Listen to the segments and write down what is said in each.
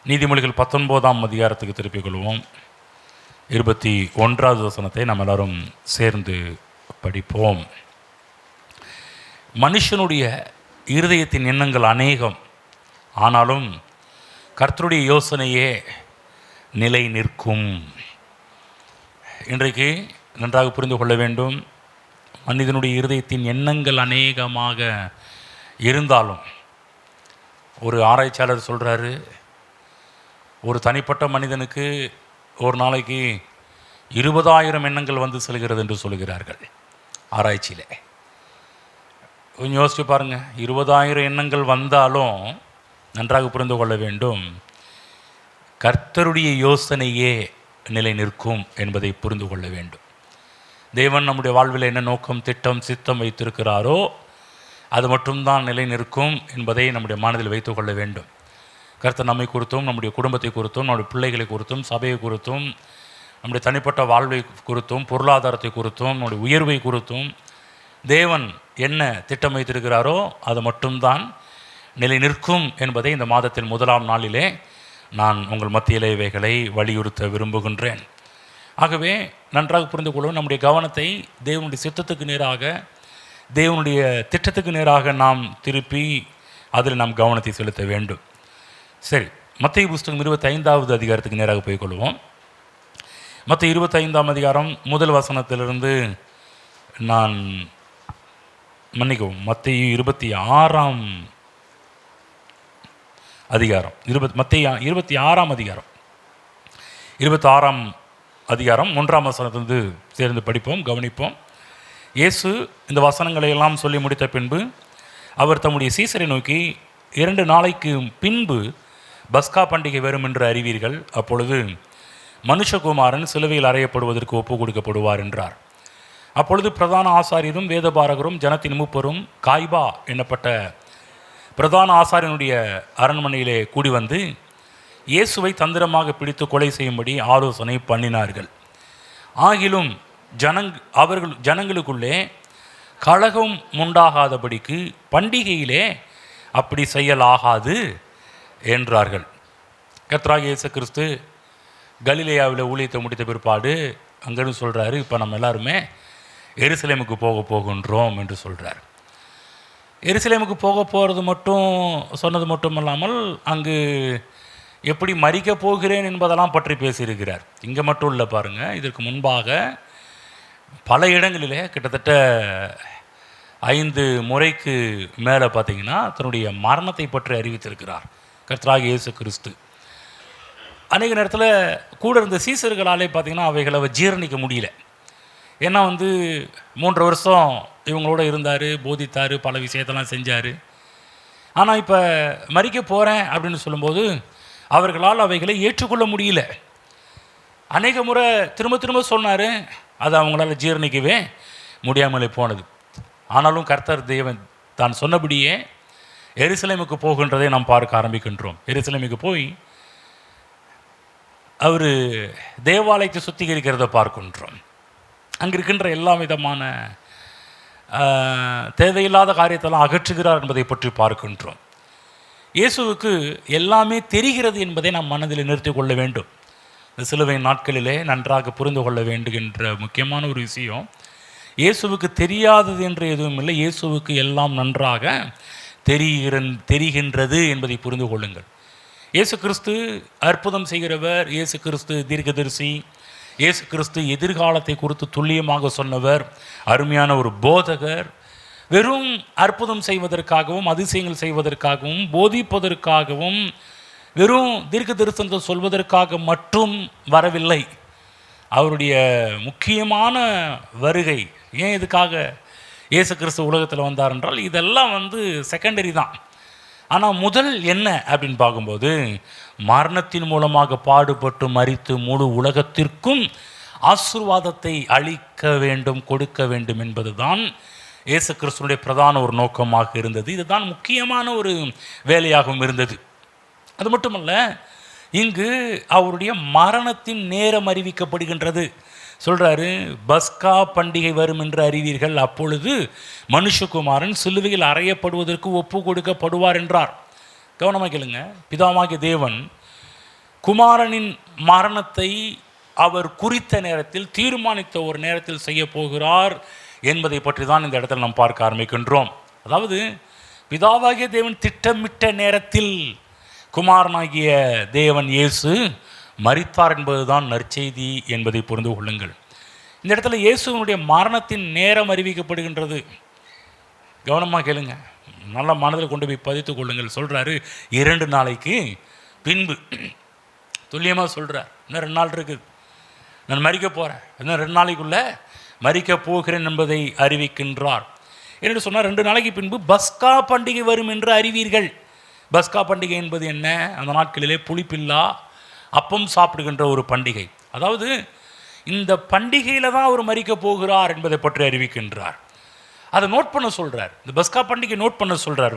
நீதிமொழிகள் 19ஆம் அதிகாரத்துக்கு திருப்பிக் கொள்வோம். 21வது வசனத்தை நாம் எல்லாரும் சேர்ந்து படிப்போம். மனுஷனுடைய இருதயத்தின் எண்ணங்கள் அநேகம், ஆனாலும் கர்த்தருடைய யோசனையே நிலை நிற்கும். இன்றைக்கு நன்றாக புரிந்து கொள்ள வேண்டும். மனிதனுடைய இருதயத்தின் எண்ணங்கள் அநேகமாக இருந்தாலும், ஒரு ஆராய்ச்சியாளர் சொல்கிறாரு, ஒரு தனிப்பட்ட மனிதனுக்கு ஒரு நாளைக்கு 20,000 எண்ணங்கள் வந்து செல்கிறது என்று சொல்கிறார்கள் ஆராய்ச்சியில். கொஞ்சம் யோசிச்சு பாருங்கள். 20,000 எண்ணங்கள் வந்தாலும் நன்றாக புரிந்து கொள்ள வேண்டும், கர்த்தருடைய யோசனையே நிலை நிற்கும் என்பதை புரிந்து கொள்ள வேண்டும். தேவன் நம்முடைய வாழ்வில் என்ன நோக்கம், திட்டம், சித்தம் வைத்திருக்கிறாரோ அது மட்டும்தான் நிலை நிற்கும் என்பதை நம்முடைய மனதில் வைத்து கொள்ள வேண்டும். கர்த்தர் நம்மை குறித்தும், நம்முடைய குடும்பத்தை குறித்தும், நம்முடைய பிள்ளைகளை குறித்தும், சபையை குறித்தும், நம்முடைய தனிப்பட்ட வாழ்வை குறித்தும், பொருளாதாரத்தை குறித்தும், நம்முடைய உயர்வை குறித்தும் தேவன் என்ன திட்டம் வைத்திருக்கிறாரோ அது மட்டும்தான் நிலை நிற்கும் என்பதை இந்த மாதத்தின் 1ஆம் நாளிலே நான் உங்கள் மத்தியிலே இவைகளை வலியுறுத்த விரும்புகின்றேன். ஆகவே நன்றாக புரிந்து கொள்வோம். நம்முடைய கவனத்தை தேவனுடைய சித்தத்துக்கு நேராக, தேவனுடைய திட்டத்துக்கு நேராக நாம் திருப்பி அதில் நாம் கவனத்தை செலுத்த வேண்டும். சரி, மத்தேயு புஸ்தகம் 25வது அதிகாரத்துக்கு நேராக போய்கொள்வோம். மத்தேயு 25ஆம் அதிகாரம் முதல் வசனத்திலிருந்து நான் மன்னிக்கவும், மத்தேயு 26ஆம் அதிகாரம், மத்தேயு 26ஆம் அதிகாரம் 26ஆம் அதிகாரம் 1ஆம் வசனத்திலிருந்து சேர்ந்து படிப்போம், கவனிப்போம். இயேசு இந்த வசனங்களை எல்லாம் சொல்லி முடித்த பின்பு அவர் தம்முடைய சீசரை நோக்கி, 2 நாளைக்கு பின்பு பஸ்கா பண்டிகை வரும் என்று அறிவீர்கள். அப்பொழுது மனுஷகுமாரன் சிலுவையில் அறையப்படுவதற்கு ஒப்பு கொடுக்கப்படுவார் என்றார். அப்பொழுது பிரதான ஆசாரியரும் வேதபாரகரும் ஜனத்தின் மூப்பரும் காய்பா என்னப்பட்ட பிரதான ஆசாரியனுடைய அரண்மனையிலே கூடி வந்து இயேசுவை தந்திரமாக பிடித்து கொலை செய்யும்படி ஆலோசனை பண்ணினார்கள். ஆகிலும் ஜனங்களுக்குள்ளே கலகம் உண்டாகாதபடிக்கு பண்டிகையிலே அப்படி செய்யலாகாது என்றார்கள். கர்த்தராகிய இயேசு கிறிஸ்து கலிலேயாவில் ஊழியத்தை முடித்த பிற்பாடு அங்கேருந்து சொல்கிறாரு, இப்போ நம்ம எல்லாருமே எருசலேமுக்கு போகின்றோம் என்று சொல்கிறார். எருசலேமுக்கு போகிறது மட்டும் சொன்னது மட்டும் இல்லாமல் அங்கு எப்படி மரிக்க போகிறேன் என்பதெல்லாம் பற்றி பேசியிருக்கிறார். இங்கே மட்டும் இல்லை பாருங்கள், இதற்கு முன்பாக பல இடங்களிலே கிட்டத்தட்ட 5 முறைக்கு மேலே பார்த்திங்கன்னா தன்னுடைய மரணத்தை பற்றி அறிவித்திருக்கிறார் கர்த்தராகிய இயேசு கிறிஸ்து. அநேக நேரத்தில் கூட இருந்த சீசர்களாலே பார்த்திங்கன்னா அவைகளை ஜீரணிக்க முடியல. ஏன்னா 3 வருஷம் இவங்களோட இருந்தார், போதித்தார், பல விஷயத்தெல்லாம் செஞ்சார். ஆனால் இப்போ மரிக்க போகிறேன் அப்படின்னு சொல்லும்போது அவர்களால் அவைகளை ஏற்றுக்கொள்ள முடியல. அநேக முறை திரும்ப திரும்ப சொன்னார், அது அவங்களால ஜீரணிக்கவே முடியாமலே போனது. ஆனாலும் கர்த்தர் தேவன் தான் சொன்னபடியே எருசலேமுக்கு போகின்றதை நாம் பார்க்க ஆரம்பிக்கின்றோம். எருசலேமுக்கு போய் அவர் தேவாலயத்தை சுத்திகரிக்கிறத பார்க்கின்றோம். அங்கே இருக்கின்ற எல்லா விதமான தேவையில்லாத காரியத்தெல்லாம் அகற்றுகிறார் என்பதை பற்றி பார்க்கின்றோம். இயேசுவுக்கு எல்லாமே தெரிகிறது என்பதை நாம் மனதில் நிறுத்தி கொள்ள வேண்டும். இந்த சிலுவை நாட்களிலே நன்றாக புரிந்து கொள்ள வேண்டுகின்ற முக்கியமான ஒரு விஷயம், இயேசுவுக்கு தெரியாதது என்று எதுவும் இல்லை, இயேசுவுக்கு எல்லாம் நன்றாக தெரிகின்றது என்பதை புரிந்து கொள்ளுங்கள். இயேசு கிறிஸ்து அற்புதம் செய்கிறவர், இயேசு கிறிஸ்து தீர்க்கதரிசி, இயேசு கிறிஸ்து எதிர்காலத்தை குறித்து துல்லியமாக சொன்னவர், அருமையான ஒரு போதகர். வெறும் அற்புதம் செய்வதற்காகவும், அதிசயங்கள் செய்வதற்காகவும், போதிப்பதற்காகவும், வெறும் தீர்க்க தரிசனத்தை சொல்வதற்காக மட்டும் வரவில்லை. அவருடைய முக்கியமான வருகை ஏன் இதுக்காக இயேசு கிறிஸ்து உலகத்தில் வந்தார் என்றால் இதெல்லாம் செகண்டரி தான். ஆனால் முதல் என்ன அப்படின்னு பார்க்கும்போது, மரணத்தின் மூலமாக பாடுபட்டு மரித்து முழு உலகத்திற்கும் ஆசீர்வாதத்தை அளிக்க வேண்டும், கொடுக்க வேண்டும் என்பது தான் இயேசு கிறிஸ்துனுடைய பிரதான ஒரு நோக்கமாக இருந்தது. இதுதான் முக்கியமான ஒரு வேலையாகவும் இருந்தது. அது மட்டுமல்ல, இங்கு அவருடைய மரணத்தின் நேரம் அறிவிக்கப்படுகின்றது. சொல்கிறாரு, பஸ்கா பண்டிகை வரும் என்று அறிவீர்கள், அப்பொழுது மனுஷகுமாரன் சிலுவையில் அறையப்படுவதற்கு ஒப்பு கொடுக்கப்படுவார் என்றார். கவனமாக கேளுங்க. பிதாவாகிய தேவன் குமாரனின் மரணத்தை அவர் குறித்த நேரத்தில், தீர்மானித்த ஒரு நேரத்தில் செய்ய போகிறார் என்பதை பற்றி தான் இந்த இடத்தில் நாம் பார்க்க ஆரம்பிக்கின்றோம். அதாவது பிதாவாகிய தேவன் திட்டமிட்ட நேரத்தில் குமாரனாகிய தேவன் இயேசு மரித்தார் என்பதுதான் நற்செய்தி என்பதை புரிந்து கொள்ளுங்கள். இந்த இடத்துல இயேசுவனுடைய மரணத்தின் நேரம் அறிவிக்கப்படுகின்றது. கவனமாக கேளுங்க, நல்ல மனதில் கொண்டு போய் பதித்து கொள்ளுங்கள். சொல்கிறாரு 2 நாளைக்கு பின்பு, துல்லியமாக சொல்கிறார். இன்னும் 2 நாள் இருக்குது, நான் மரிக்க போகிறேன், இன்னும் 2 நாளைக்குள்ளே மரிக்கப் போகிறேன் என்பதை அறிவிக்கின்றார். என்று சொன்னால் 2 நாளைக்கு பின்பு பஸ்கா பண்டிகை வரும் என்று அறிவீர்கள். பஸ்கா பண்டிகை என்பது என்ன? அந்த நாட்களிலே புளிப்பில்லா அப்பம் சாப்பிடுகின்ற ஒரு பண்டிகை. அதாவது இந்த பண்டிகையில் தான் அவர் மரிக்க போகிறார் என்பதை பற்றி அறிவிக்கின்றார். அதை நோட் பண்ண சொல்கிறார். இந்த பஸ்கா பண்டிகை நோட் பண்ண சொல்கிறார்.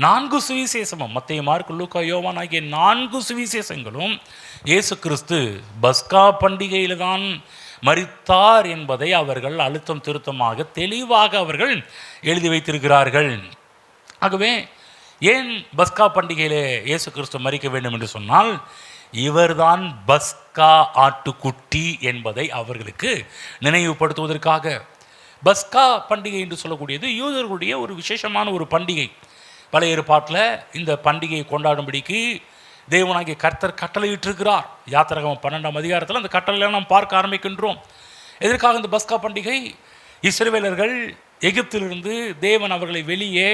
4 சுவிசேஷமும், மத்தேயு, மார்க்கு, லூக்கா, யோவான் ஆகிய 4 சுவிசேஷங்களும் இயேசு கிறிஸ்து பஸ்கா பண்டிகையில் தான் மரித்தார் என்பதை அவர்கள் அழுத்தம் திருத்தமாக தெளிவாக அவர்கள் எழுதி வைத்திருக்கிறார்கள். ஆகவே ஏன் பஸ்கா பண்டிகையிலே இயேசு கிறிஸ்து மரிக்க வேண்டும் என்று சொன்னால், இவர்தான் பஸ்கா ஆட்டுக்குட்டி என்பதை அவர்களுக்கு நினைவுபடுத்துவதற்காக. பஸ்கா பண்டிகை என்று சொல்லக்கூடியது யூதர்களுடைய ஒரு விசேஷமான ஒரு பண்டிகை. பழைய ஏற்பாட்டில் இந்த பண்டிகையை கொண்டாடும்படிக்கு தேவனாகிய கர்த்தர் கட்டளையிட்டிருக்கிறார். யாத்திராகமம் 12ஆம் அதிகாரத்தில் அந்த கட்டளையெல்லாம் நாம் பார்க்க ஆரம்பிக்கின்றோம். எதற்காக இந்த பஸ்கா பண்டிகை? இஸ்ரவேலர்கள் எகிப்திலிருந்து தேவன் அவர்களை வெளியே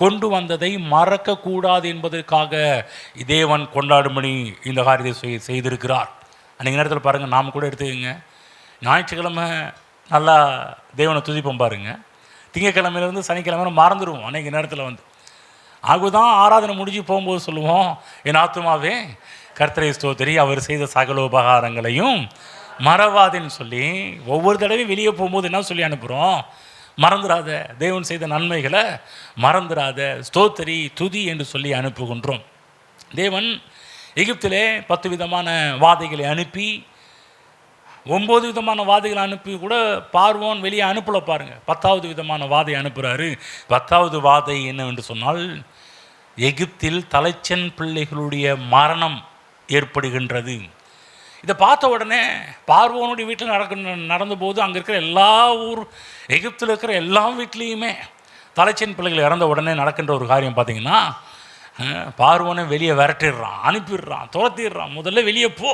கொண்டு வந்ததை மறக்கக்கூடாது என்பதற்காக தேவன் கொண்டாடும்படி இந்த காரியத்தை செய்திருக்கிறார். அன்றைக்கு நேரத்தில் பாருங்கள், நாம் கூட எடுத்துக்கங்க, ஞாயிற்றுக்கிழமை நல்லா தேவனை துதிப்போம் பாருங்கள், திங்கக்கிழமையிலேருந்து சனிக்கிழமை மறந்துடுவோம். அன்றைக்கு நேரத்தில் ஆகுதான் ஆராதனை முடிஞ்சு போகும்போது சொல்லுவோம், என் ஆத்துமாவே கர்த்தரை ஸ்தோத்திரி, அவர் செய்த சகல உபகாரங்களையும் மறவாதேன்னு சொல்லி ஒவ்வொரு தடவையும் வெளியே போகும்போது என்ன சொல்லி அனுப்புகிறோம்? மறந்துடாத, தேவன் செய்த நன்மைகளை மறந்துடாத, ஸ்தோத்திரி, துதி என்று சொல்லி அனுப்புகின்றோம். தேவன் எகிப்திலே 10 விதமான வாதைகளை அனுப்பி, 9 விதமான வாதைகளை அனுப்பி கூட பார்வோன் வெளியே அனுப்பலை பாருங்கள். 10வது விதமான வாதை அனுப்புகிறாரு. 10வது வாதை என்னவென்று சொன்னால், எகிப்தில் தலைச்சன் பிள்ளைகளுடைய மரணம் ஏற்படுகின்றது. இதை பார்த்த உடனே பார்வோனுடைய வீட்டில் நடந்தபோது அங்கே இருக்கிற எல்லா எகிப்தில் இருக்கிற எல்லா வீட்லேயுமே தலைச்சன் பிள்ளைகள் இறந்த உடனே நடக்கின்ற ஒரு காரியம் பார்த்திங்கன்னா, பார்வோனை வெளியே விரட்டிடுறான், அனுப்பிடுறான், துரத்திடுறான். முதல்ல வெளியே போ,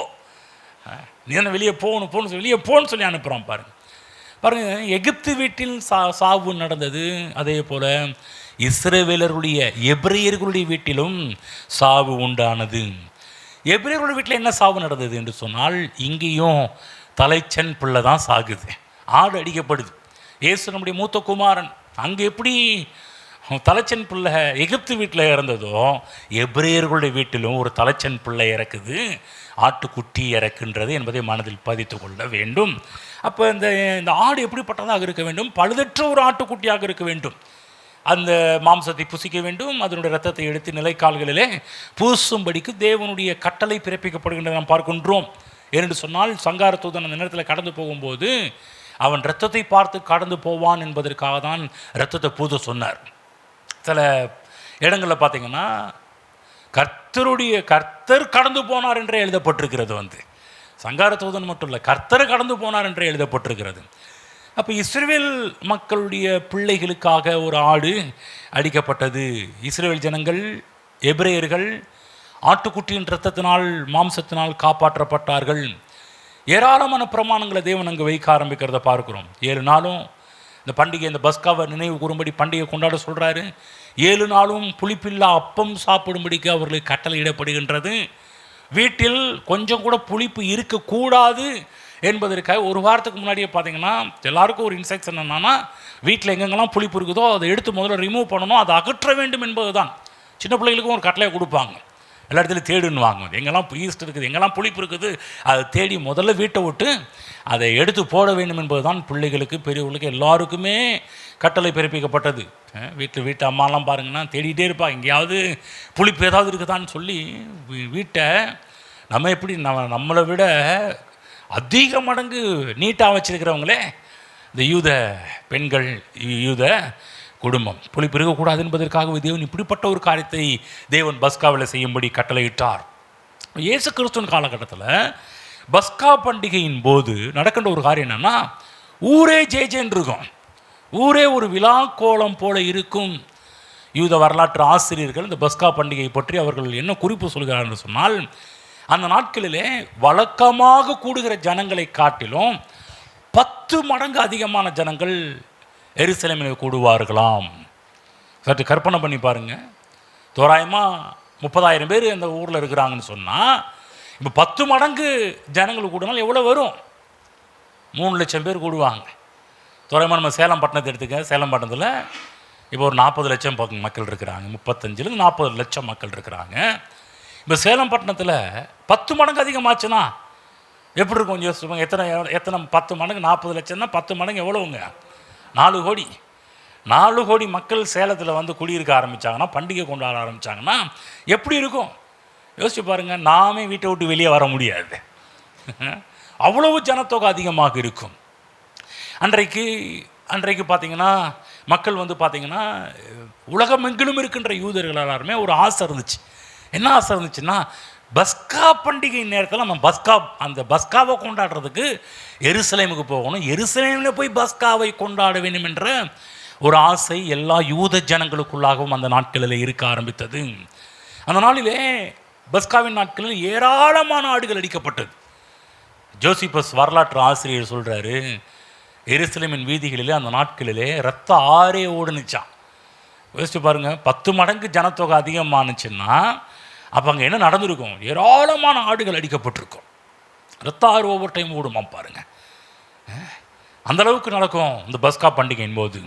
நீ என்ன வெளியே போகணும் வெளியே போன்னு சொல்லி அனுப்புகிறான். பாருங்கள், எகிப்து வீட்டில் சாவு நடந்தது. அதே போல் இஸ்ரவேலர்களுடைய எபிரேயர்களுடைய வீட்டிலும் சாவு உண்டானது. எபிரேயர்களுடைய வீட்டில் என்ன சாவு நடந்தது என்று சொன்னால், இங்கேயும் தலைச்சன் பிள்ளை தான் சாகுது, ஆடு அடிக்கப்படுது. இயேசு நம்முடைய மூத்த குமாரன். அங்கே எப்படி தலைச்சன் பிள்ளை எகிப்து வீட்டில் இறந்ததோ, எபிரேயர்களுடைய வீட்டிலும் ஒரு தலைச்சன் பிள்ளை இறக்குது, ஆட்டுக்குட்டி இறக்குன்றது என்பதை மனதில் பதித்து கொள்ள வேண்டும். அப்போ இந்த ஆடு எப்படிப்பட்டதாக இருக்க வேண்டும்? பழுதற்ற ஒரு ஆட்டுக்குட்டியாக இருக்க வேண்டும். அந்த மாம்சத்தை புசிக்க வேண்டும், அதனுடைய இரத்தத்தை எடுத்து நிலைக்கால்களிலே பூசும்படிக்கு தேவனுடைய கட்டளை பிறப்பிக்கப்படுகின்றதை நாம் பார்க்கின்றோம். ஏனென்று சொன்னால், சங்கார தூதன் அந்த நேரத்தில் கடந்து போகும்போது அவன் இரத்தத்தை பார்த்து கடந்து போவான் என்பதற்காக தான் இரத்தத்தை பூச சொன்னார். சில இடங்களில் பார்த்தீங்கன்னா கர்த்தர் கடந்து போனார் என்றே எழுதப்பட்டிருக்கிறது. சங்கார தூதன் மட்டும் இல்லை, கர்த்தர் கடந்து போனார் என்றே எழுதப்பட்டிருக்கிறது. அப்போ இஸ்ரவேல் மக்களுடைய பிள்ளைகளுக்காக ஒரு ஆடு அடிக்கப்பட்டது. இஸ்ரவேல் ஜனங்கள், எபிரேயர்கள் ஆட்டுக்குட்டியின் இரத்தத்தினால், மாம்சத்தினால் காப்பாற்றப்பட்டார்கள். ஏராளமான பிரமாணங்களை தேவன் அங்கே வைக்க ஆரம்பிக்கிறத பார்க்குறோம். 7 நாளும் இந்த பண்டிகை, இந்த பஸ்காவை நினைவு கூறும்படி பண்டிகை கொண்டாட சொல்கிறாரு. 7 நாளும் புளிப்பில்லா அப்பம் சாப்பிடும்படிக்கு அவர்களுக்கு கட்டளையிடப்படுகின்றது. வீட்டில் கொஞ்சம் கூட புளிப்பு இருக்கக்கூடாது என்பதற்காக ஒரு வாரத்துக்கு முன்னாடியே பார்த்தீங்கன்னா எல்லாருக்கும் ஒரு இன்ஸ்ட்ரக்ஷன் என்னன்னா, வீட்டில் எங்கெங்கெல்லாம் புளிப்பு இருக்குதோ அதை எடுத்து முதல்ல ரிமூவ் பண்ணணும், அதை அகற்ற வேண்டும் என்பது தான். சின்ன பிள்ளைகளுக்கும் ஒரு கட்டளையை கொடுப்பாங்க, எல்லா இடத்துலையும் தேடுன்னுவாங்க. எங்கெல்லாம் ஈஸ்ட் இருக்குது, எங்கெல்லாம் புளிப்பு இருக்குது, அதை தேடி முதல்ல வீட்டை விட்டு அதை எடுத்து போட வேண்டும் என்பது தான் பிள்ளைகளுக்கு, பெரியவர்களுக்கு எல்லாருக்குமே கட்டளை பிறப்பிக்கப்பட்டது. வீட்டு அம்மாலாம் பாருங்கன்னா தேடிகிட்டே இருப்பாங்க, எங்கேயாவது புளிப்பு ஏதாவது இருக்குதான்னு சொல்லி. வீட்டை நம்ம எப்படி நம்மளை விட அதிக மடங்கு நீட்டாக வச்சிருக்கிறவங்களே இந்த யூத பெண்கள், யூத குடும்பம். புளிப்பு இருக்கக்கூடாது என்பதற்காக தேவன் இப்படிப்பட்ட ஒரு காரியத்தை தேவன் பஸ்காவில் செய்யும்படி கட்டளையிட்டார். இயேசு கிறிஸ்துவின் காலகட்டத்தில் பஸ்கா பண்டிகையின் போது நடக்கின்ற ஒரு காரியம் என்னென்னா, ஊரே ஜேஜேன்னு இருக்கும், ஊரே ஒரு விழா கோலம் போல இருக்கும். யூத வரலாற்று ஆசிரியர்கள் இந்த பஸ்கா பண்டிகையை பற்றி அவர்கள் என்ன குறிப்பு சொல்கிறார்கள் சொன்னால், அந்த நாட்களிலே வழக்கமாக கூடுகிற ஜனங்களை காட்டிலும் 10 மடங்கு அதிகமான ஜனங்கள் எருசலேமில் கூடுவார்களாம். சற்று கற்பனை பண்ணி பாருங்கள். தோராயமாக 30,000 பேர் அந்த ஊரில் இருக்கிறாங்கன்னு சொன்னால், இப்போ 10 மடங்கு ஜனங்கள் கூடுனால் எவ்வளோ வரும்? 3 லட்சம் பேர் கூடுவாங்க. தோராயமாக நம்ம சேலம் பட்டணத்தை எடுத்துக்க. சேலம் பட்டணத்தில் இப்போ ஒரு 40 லட்சம் மக்கள் இருக்கிறாங்க. 35லேருந்து 40 லட்சம் மக்கள் இருக்கிறாங்க. இப்போ சேலம் பட்டணத்தில் 10 மடங்கு அதிகமாச்சுன்னா எப்படி இருக்கும் கொஞ்சம் யோசிச்சுப்பாங்க. எத்தனை 10 மடங்கு 40 லட்சம்னா 10 மடங்கு எவ்வளோங்க? 4 கோடி. 4 கோடி மக்கள் சேலத்தில் வந்து குடியிருக்க ஆரம்பித்தாங்கன்னா, பண்டிகை கொண்டாட ஆரம்பித்தாங்கன்னா எப்படி இருக்கும் யோசிச்சு பாருங்கள். நாமே வீட்டை விட்டு வெளியே வர முடியாது, அவ்வளவு ஜனத்தொகை அதிகமாக இருக்கும். அன்றைக்கு பார்த்திங்கன்னா மக்கள் வந்து பார்த்திங்கன்னா உலகமெங்கிலும் இருக்கின்ற யூதர்கள் எல்லாருமே ஒரு ஆசை இருந்துச்சு. என்ன ஆசை இருந்துச்சுன்னா, பஸ்கா பண்டிகை நேரத்தில் நம்ம அந்த பஸ்காவை கொண்டாடுறதுக்கு எருசலேமுக்கு போகணும், எருசலேமில் போய் பஸ்காவை கொண்டாட வேண்டும் என்ற ஒரு ஆசை எல்லா யூத ஜனங்களுக்குள்ளாகவும் அந்த நாட்களில் இருக்க ஆரம்பித்தது. அந்த நாளிலே பஸ்காவின் நாட்களில் ஏராளமான ஆடுகள் அடிக்கப்பட்டது. ஜோசிபஸ் வரலாற்று ஆசிரியர் சொல்கிறாரு, எருசலேமின் வீதிகளிலே அந்த நாட்களிலே ரத்த ஆறே ஓடுனுச்சான். யோசிச்சு பாருங்கள், 10 மடங்கு ஜனத்தொகை அதிகமானுச்சுன்னா அப்போ அங்கே என்ன நடந்திருக்கும்? ஏராளமான ஆடுகள் அடிக்கப்பட்டிருக்கும். ரத்த ஆறு ஒவ்வொரு டைம் ஓடுமா பாருங்கள். அந்தளவுக்கு நடக்கும் இந்த பஸ்கா பண்டிகையின் போது.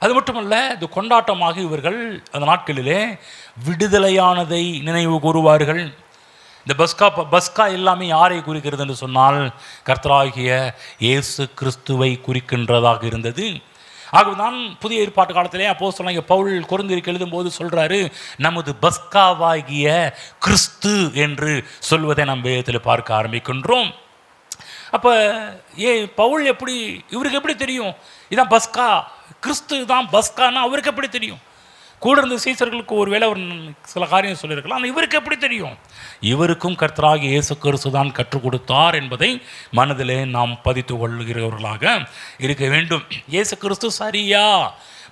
அது மட்டுமல்ல, இது கொண்டாட்டமாக இவர்கள் அந்த நாட்களிலே விடுதலையானதை நினைவு கூறுவார்கள். இந்த பஸ்கா எல்லாமே யாரை குறிக்கிறது என்று சொன்னால், கர்த்தராகிய இயேசு கிறிஸ்துவை குறிக்கின்றதாக இருந்தது. ஆகவேதான் புதிய ஏற்பாட்டு காலத்திலே அப்போஸ்தலனாகிய பவுல் கொரிந்தியருக்கு எழுதும்போது சொல்கிறாரு, நமது பஸ்காவாகிய கிறிஸ்து என்று சொல்வதை நாம் வேதத்தில் பார்க்க ஆரம்பிக்கின்றோம். அப்போ பவுல் இவருக்கு எப்படி தெரியும் இதான் பஸ்கா, கிறிஸ்து தான் பஸ்கான்னா அவருக்கு எப்படி தெரியும்? கூட இருந்த சீசர்களுக்கு ஒரு வேளை சில காரியம் சொல்லியிருக்கலாம், ஆனால் இவருக்கு எப்படி தெரியும்? இவருக்கும் கர்த்தராகிய இயேசு கிறிஸ்து தான் கற்றுக் கொடுத்தார் என்பதை மனதிலே நாம் பதித்து கொள்கிறவர்களாக இருக்க வேண்டும். இயேசு கிறிஸ்து சரியா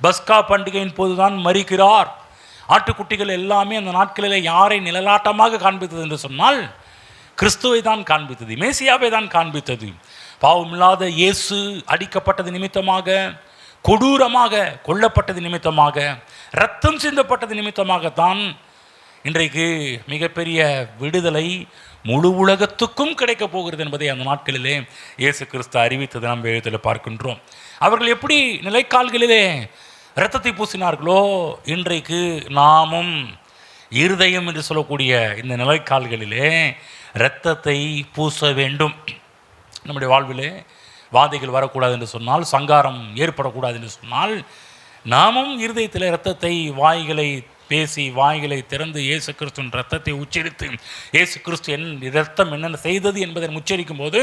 பஸ்கா பண்டிகையின் போது தான் மரிக்கிறார். ஆட்டுக்குட்டிகள் எல்லாமே அந்த நாட்களில் யாரை நிழலாட்டமாக காண்பித்தது என்று சொன்னால், கிறிஸ்துவை தான் காண்பித்தது, மேசியாவை தான் காண்பித்தது. பாவமில்லாத இயேசு அடிக்கப்பட்டது நிமித்தமாக, கொடூரமாக கொல்லப்பட்டது நிமித்தமாக, இரத்தம் சிந்தப்பட்டது நிமித்தமாகத்தான் இன்றைக்கு மிகப்பெரிய விடுதலை முழு உலகத்துக்கும் கிடைக்கப் போகிறது என்பதை அந்த நாட்களிலே இயேசு கிறிஸ்து அறிவித்தது நாம் வேதத்தில் பார்க்கின்றோம். அவர்கள் எப்படி நிலைக்கால்களிலே இரத்தத்தை பூசினார்களோ, இன்றைக்கு நாமும் இருதயம் என்று சொல்லக்கூடிய இந்த நிலைக்கால்களிலே இரத்தத்தை பூச வேண்டும். நம்முடைய வாழ்விலே வாதைகள் வரக்கூடாது என்று சொன்னால், சங்காரம் ஏற்படக்கூடாது என்று சொன்னால், நாமும் இருதயத்தில் இரத்தத்தை வாய்களை பேசி வாய்களை திறந்து இயேசு கிறிஸ்துவின் இரத்தத்தை உச்சரித்து இயேசு கிறிஸ்து இரத்தம் என்னென்ன செய்தது என்பதை உச்சரிக்கும் போது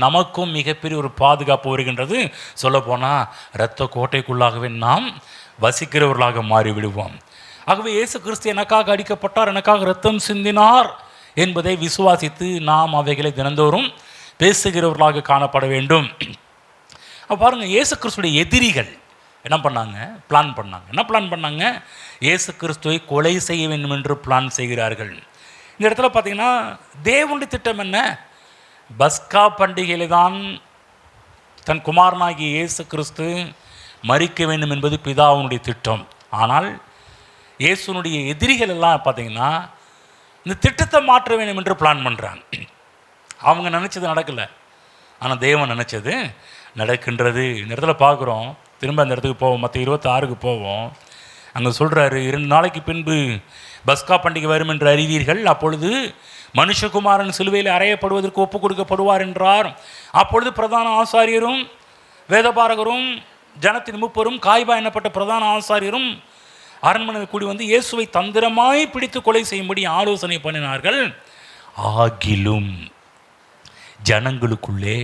நமக்கும் மிகப்பெரிய ஒரு பாதுகாப்பு வருகின்றது. சொல்லப்போனால் இரத்த கோட்டைக்குள்ளாகவே நாம் வசிக்கிறவர்களாக மாறிவிடுவோம். ஆகவே இயேசு கிறிஸ்து எனக்காக அடிக்கப்பட்டார், எனக்காக இரத்தம் சிந்தினார் என்பதை விசுவாசித்து நாம் அவைகளை தினந்தோறும் பேசுகிறவர்களாக காணப்பட வேண்டும். அப்போ பாருங்கள், இயேசு கிறிஸ்துடைய எதிரிகள் என்ன பண்ணாங்க? என்ன பிளான் பண்ணாங்க? இயேசு கிறிஸ்துவை கொலை செய்ய வேண்டும் என்று பிளான் செய்கிறார்கள். இந்த இடத்துல பார்த்தீங்கன்னா தேவனுடைய திட்டம் என்ன? பஸ்கா பண்டிகையில் தான் தன் குமாரனாகிய இயேசு கிறிஸ்து மரிக்க வேண்டும் என்பது பிதாவுனுடைய திட்டம். ஆனால் இயேசுனுடைய எதிரிகள் எல்லாம் பார்த்தீங்கன்னா இந்த திட்டத்தை மாற்ற வேண்டும் என்று பிளான் பண்ணுறாங்க. அவங்க நினச்சது நடக்கலை, ஆனால் தேவன் நினச்சது நடக்கின்றது. இந்த இடத்துல பார்க்குறோம். திரும்ப அந்த இடத்துக்கு போவோம், மற்ற 26க்கு போவோம். அங்கே சொல்கிறாரு, 2 நாளைக்கு பின்பு பஸ்கா பண்டிகை வரும் என்று அறிவீர்கள், அப்பொழுது மனுஷகுமாரன் சிலுவையில் அறையப்படுவதற்கு ஒப்புக் கொடுக்கப்படுவார் என்றார். அப்பொழுது பிரதான ஆசாரியரும் வேதபாரகரும் ஜனத்தின் மூப்பரும் காய்பா எனப்பட்ட பிரதான ஆசாரியரும் அரண்மனையில் கூடி வந்து இயேசுவை தந்திரமாய் பிடித்து கொலை செய்யும்படி ஆலோசனை பண்ணினார்கள். ஆகிலும் ஜனங்களுக்குள்ளே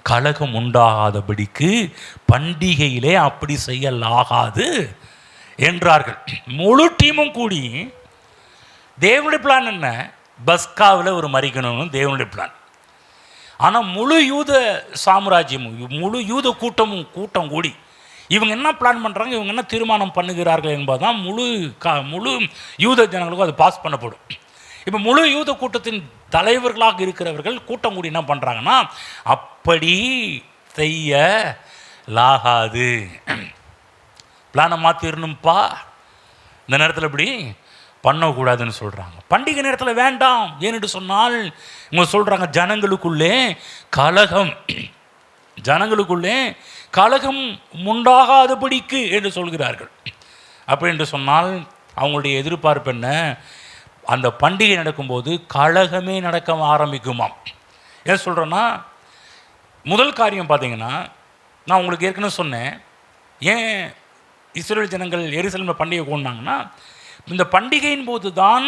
கலகம் உண்டாகாதபடிக்கு பண்டிகையிலே அப்படி செய்யலாகாது என்றார்கள். முழு டீமும் கூடி தேவனுடைய பிளான் என்ன? பஸ்காவில் ஒரு மறிக்கணும்னு தேவனுடைய பிளான். ஆனால் முழு யூத சாம்ராஜ்யமும் முழு யூத கூட்டம் கூடி இவங்க என்ன பிளான் பண்ணுறாங்க, இவங்க என்ன தீர்மானம் பண்ணுகிறார்கள் என்பது தான் முழு யூத ஜனங்களுக்கும் அது பாஸ் பண்ணப்படும். இப்போ முழு யூத கூட்டத்தின் தலைவர்களாக இருக்கிறவர்கள் கூட்டம் கூடி என்ன பண்ணுறாங்கன்னா, அப்படி செய்யலாகாது, பிளானை மாற்றிடணும்ப்பா, இந்த நேரத்தில் இப்படி பண்ணக்கூடாதுன்னு சொல்கிறாங்க. பண்டிகை நேரத்தில் வேண்டாம் ஏன்னு சொன்னால் இவங்க சொல்கிறாங்க, ஜனங்களுக்குள்ளே கலகம் உண்டாகாதபடிக்கு என்று சொல்கிறார்கள். அப்படி என்று சொன்னால் அவங்களுடைய எதிர்பார்ப்பு என்ன, அந்த பண்டிகை நடக்கும்போது கலகமே நடக்க ஆரம்பிக்குமாம். ஏன் சொல்கிறேன்னா, முதல் காரியம் பார்த்தீங்கன்னா, நான் உங்களுக்கு ஏற்கனவே சொன்னேன், ஏன் இஸ்ரேல் ஜனங்கள் எருசலேமில் பண்டிகை கொண்டாங்கன்னா, இந்த பண்டிகையின் போது தான்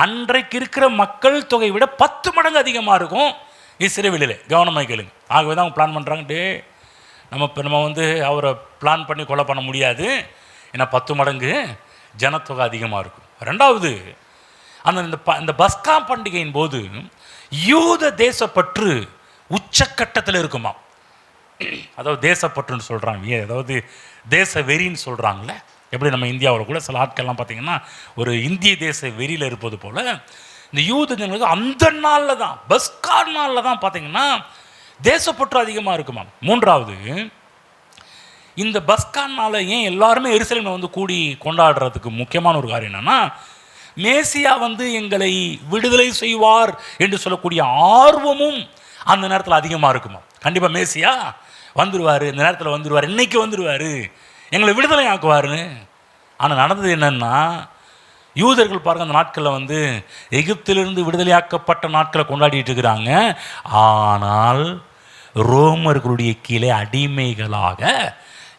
அன்றைக்கு இருக்கிற மக்கள் தொகை விட 10 மடங்கு அதிகமாக இருக்கும் இஸ்ரேலில். கவனமாக கேளுங்க. ஆகவே தான் அவங்க பிளான் பண்ணுறாங்க, நம்ம வந்து அவரை பிளான் பண்ணி கொலை பண்ண முடியாது, ஏன்னா 10 மடங்கு ஜனத்தொகை அதிகமாக இருக்கும். ரெண்டாவது, இந்த பஸ்கா பண்டிகையின் போது யூத தேசப்பற்று உச்சக்கட்டத்தில் இருக்குமா. அதாவது தேசப்பற்றுன்னு சொல்கிறாங்க, அதாவது தேச வெறின்னு சொல்கிறாங்களே. எப்படி நம்ம இந்தியாவில் கூட சில ஆட்கள்லாம் பார்த்திங்கன்னா ஒரு இந்திய தேச வெறியில் இருப்பது போல் இந்த யூத ஜனங்களுக்கு அந்த நாளில் தான், பஸ்கா நாளில் தான் பார்த்திங்கன்னா தேசப்பற்று அதிகமாக இருக்குமா. மூன்றாவது, இந்த பஸ்கா நாளை ஏன் எல்லாருமே எருசலேமில் வந்து கூடி கொண்டாடுறதுக்கு முக்கியமான ஒரு காரியம் என்னென்னா, மேசியா வந்து எங்களை விடுதலை செய்வார் என்று சொல்லக்கூடிய ஆர்வமும் அந்த நேரத்தில் அதிகமாக இருக்குமா. கண்டிப்பாக மேசியா வந்துடுவார், இந்த நேரத்தில் வந்துடுவார், இன்னைக்கு வந்துடுவார், எங்களை விடுதலை ஆக்குவார்னு. ஆனால் நடந்தது என்னன்னா, யூதர்கள் பாருங்கள் அந்த நாட்களில் வந்து எகிப்திலிருந்து விடுதலையாக்கப்பட்ட நாட்களை கொண்டாடிட்டு இருக்கிறாங்க. ஆனால் ரோமர்களுடைய கீழே அடிமைகளாக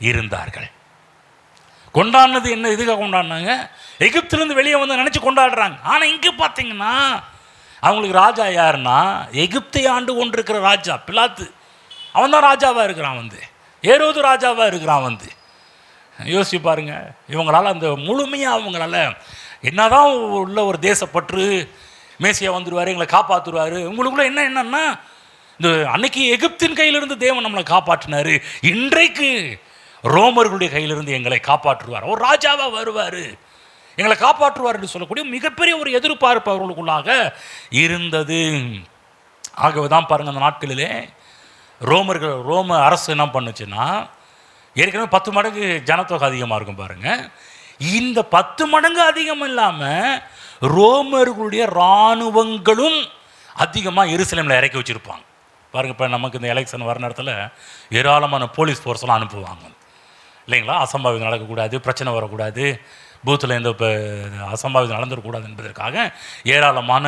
இருந்தார்கள். கொண்டாடினது என்ன, எதுக்காக கொண்டாடினாங்க, எகிப்திலிருந்து வெளியே வந்து நினச்சி கொண்டாடுறாங்க. ஆனால் இங்கே பார்த்தீங்கன்னா அவங்களுக்கு ராஜா யாருன்னா, எகிப்தை ஆண்டு கொண்டிருக்கிற ராஜா பிலாத்து, அவன் தான் ராஜாவாக இருக்கிறான், வந்து ஏரோது ராஜாவாக இருக்கிறான். வந்து யோசிச்சு பாருங்க, இவங்களால் அந்த முழுமையாக அவங்களால என்னதான் உள்ள ஒரு தேசப்பற்று, மேசியா வந்துடுவார், எங்களை காப்பாற்றுவார். உங்களுக்குள்ள என்னன்னா, இந்த அன்னைக்கு எகிப்தின் கையிலிருந்து தேவன் நம்மளை காப்பாற்றினார், இன்றைக்கு ரோமர்களுடைய கையிலிருந்து எங்களை காப்பாற்றுவார், ஒரு ராஜாவாக வருவார், எங்களை காப்பாற்றுவார் என்று சொல்லக்கூடிய மிகப்பெரிய ஒரு எதிர்பார்ப்பு அவர்களுக்குள்ளாக இருந்தது. ஆகவே தான் பாருங்கள், அந்த நாட்களிலே ரோம அரசு என்ன பண்ணுச்சுன்னா, ஏற்கனவே 10 மடங்கு ஜனத்தொகை அதிகமாக இருக்கும் பாருங்கள். இந்த 10 மடங்கு அதிகம் இல்லாமல் ரோமர்களுடைய இராணுவங்களும் அதிகமாக எருசலேமில் இறக்கி வச்சுருப்பாங்க பாருங்கள். இப்போ நமக்கு இந்த எலெக்ஷன் வர நேரத்தில் ஏராளமான போலீஸ் ஃபோர்ஸ்லாம் அனுப்புவாங்க இல்லைங்களா. அசம்பாவிதம் நடக்கக்கூடாது, பிரச்சனை வரக்கூடாது, பூத்தில் எந்த இப்போ அசம்பாவிதம் நடந்துடக்கூடாது என்பதற்காக ஏராளமான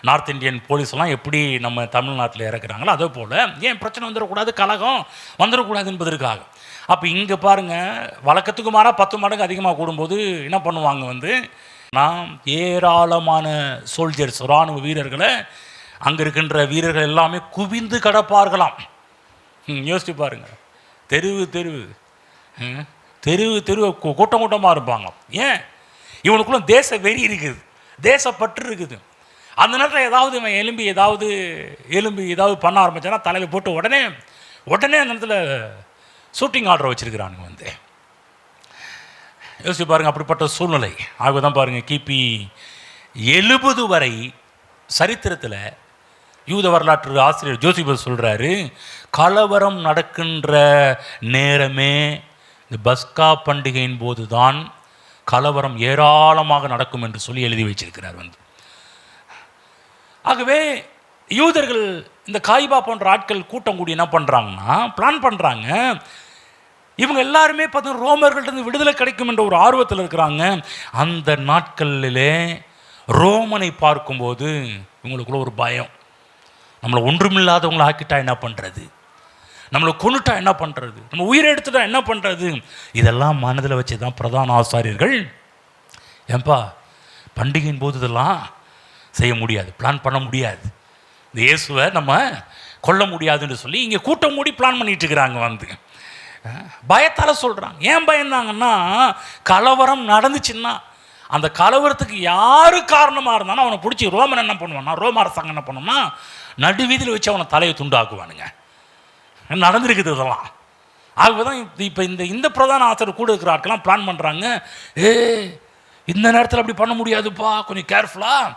நார்த் இந்தியன் போலீஸ்லாம் எப்படி நம்ம தமிழ்நாட்டில் இறக்குறாங்களோ அதே போல் ஏன் பிரச்சனை வந்துடக்கூடாது, கலகம் வந்துடக்கூடாது என்பதற்காக. அப்போ இங்கே பாருங்கள், வழக்கத்துக்கு மாறாக 10 மடங்கு அதிகமாக கூடும்போது என்ன பண்ணுவாங்க, வந்து நான் ஏராளமான சோல்ஜர்ஸ், இராணுவ வீரர்களை, அங்கே இருக்கின்ற வீரர்கள் எல்லாமே குவிந்து கிடப்பார்களாம். யோசிச்சு பாருங்கள், தெருவு கூட்டமாக இருப்பாங்க. ஏன், இவனுக்குள்ள தேச வெறி இருக்குது, தேசப்பற்று இருக்குது. அந்த நேரத்தில் ஏதாவது இவன் எலும்பி ஏதாவது பண்ண ஆரம்பிச்சானா தலையில் போட்டு உடனே அந்த நேரத்தில் ஷூட்டிங் ஆர்டர் வச்சுருக்கிறானுங்க. வந்து யோசிச்சு பாருங்கள், அப்படிப்பட்ட சூழ்நிலை. ஆக தான் பாருங்கள், கிபி 70 வரை சரித்திரத்தில் யூத வரலாற்று ஆசிரியர் ஜோசிபஸ் சொல்கிறாரு, கலவரம் நடக்கின்ற நேரமே இந்த பஸ்கா பண்டிகையின் போது தான் கலவரம் ஏராளமாக நடக்கும் என்று சொல்லி எழுதி வச்சிருக்கிறார். வந்து ஆகவே யூதர்கள் இந்த காய்பா போன்ற ஆட்கள் கூட்டம் கூடி என்ன பண்ணுறாங்கன்னா, பிளான் பண்ணுறாங்க, இவங்க எல்லாருமே பார்த்தீங்கன்னா ரோமர்கள்ட்ட விடுதலை கிடைக்கும் என்ற ஒரு ஆர்வத்தில் இருக்கிறாங்க. அந்த நாட்களிலே ரோமனை பார்க்கும்போது இவங்களுக்குள்ள ஒரு பயம், நம்மளை ஒன்றுமில்லாதவங்களை ஆக்கிட்டா என்ன பண்ணுறது, நம்மளை கொண்டுட்டா என்ன பண்ணுறது, நம்ம உயிரை எடுத்துட்டா என்ன பண்ணுறது, இதெல்லாம் மனதில் வச்சு தான் பிரதான ஆசாரியர்கள், ஏன்பா பண்டிகையின் போது இதெல்லாம் செய்ய முடியாது, பிளான் பண்ண முடியாது, இந்த இயேசுவை நம்ம கொல்ல முடியாதுன்னு சொல்லி இங்கே கூட்டம் மூடி பிளான் பண்ணிட்டு இருக்கிறாங்க. வந்து பயத்தால் சொல்கிறாங்க. ஏன் பயந்தாங்கன்னா, கலவரம் நடந்துச்சுன்னா அந்த கலவரத்துக்கு யாரு காரணமாக இருந்தாலும் அவனை பிடிச்சி ரோமன் என்ன பண்ணுவான்னா, ரோம அரசாங்கம் என்ன பண்ணுவோம்னா, நடுவீதியில் வச்சு அவனை தலையை துண்டாக்குவானுங்க. நடந்திருக்குது இதெல்லாம். ஆகவே தான் இப்போ இந்த பிரதான ஆசிரியர் கூட இருக்கிற ஆட்கள்லாம் பிளான் பண்ணுறாங்க, இந்த நேரத்தில் அப்படி பண்ண முடியாதுப்பா, கொஞ்சம் கேர்ஃபுல்லாக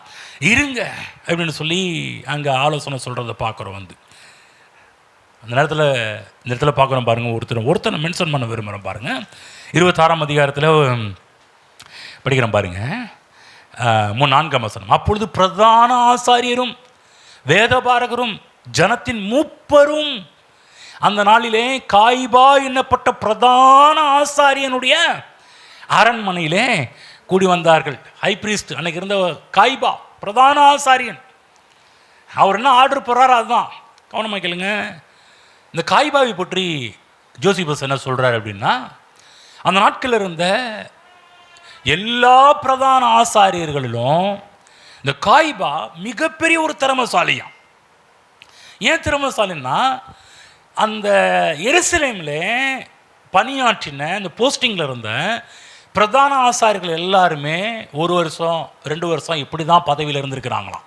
இருங்க அப்படின்னு சொல்லி அங்கே ஆலோசனை சொல்கிறத பார்க்குறோம். அந்த நேரத்தில் இந்த இடத்துல பார்க்குறோம் பாருங்கள், ஒருத்தனை மென்ஷன் பண்ண விரும்புகிறோம் பாருங்கள். 26ஆம் அதிகாரத்தில் படிக்கிறோம் பாருங்கள், 4ஆம் வசனம். அப்பொழுது பிரதான ஆசாரியரும் வேதபாரகரும் ஜனத்தின் மூப்பரும் அந்த நாளிலே காய்பா என்னப்பட்ட பிரதான ஆசாரியனுடைய அரண்மனையிலே கூடி வந்தார்கள். ஹை பிரீஸ்ட் அன்னைக்கு இருந்த காய்பா பிரதான ஆசாரியன். அவர் என்ன ஆர்டர் போடுறாரு அதுதான் கவனமாக கேளுங்க. இந்த காய்பாவை பற்றி ஜோசிபஸ் என்ன சொல்கிறார் அப்படின்னா, அந்த நாட்களில் இருந்த எல்லா பிரதான ஆசாரியர்களிலும் இந்த காய்பா மிகப்பெரிய ஒரு திறமைசாலியாம். ஏன் திறமைசாலின்னா, அந்த எருசலேமில் பணியாற்றின இந்த போஸ்டிங்கில் இருந்த பிரதான ஆசாரியர்கள் எல்லாருமே 1 வருஷம் 2 வருஷம் இப்படி தான் பதவியில் இருந்திருக்கிறாங்களாம்.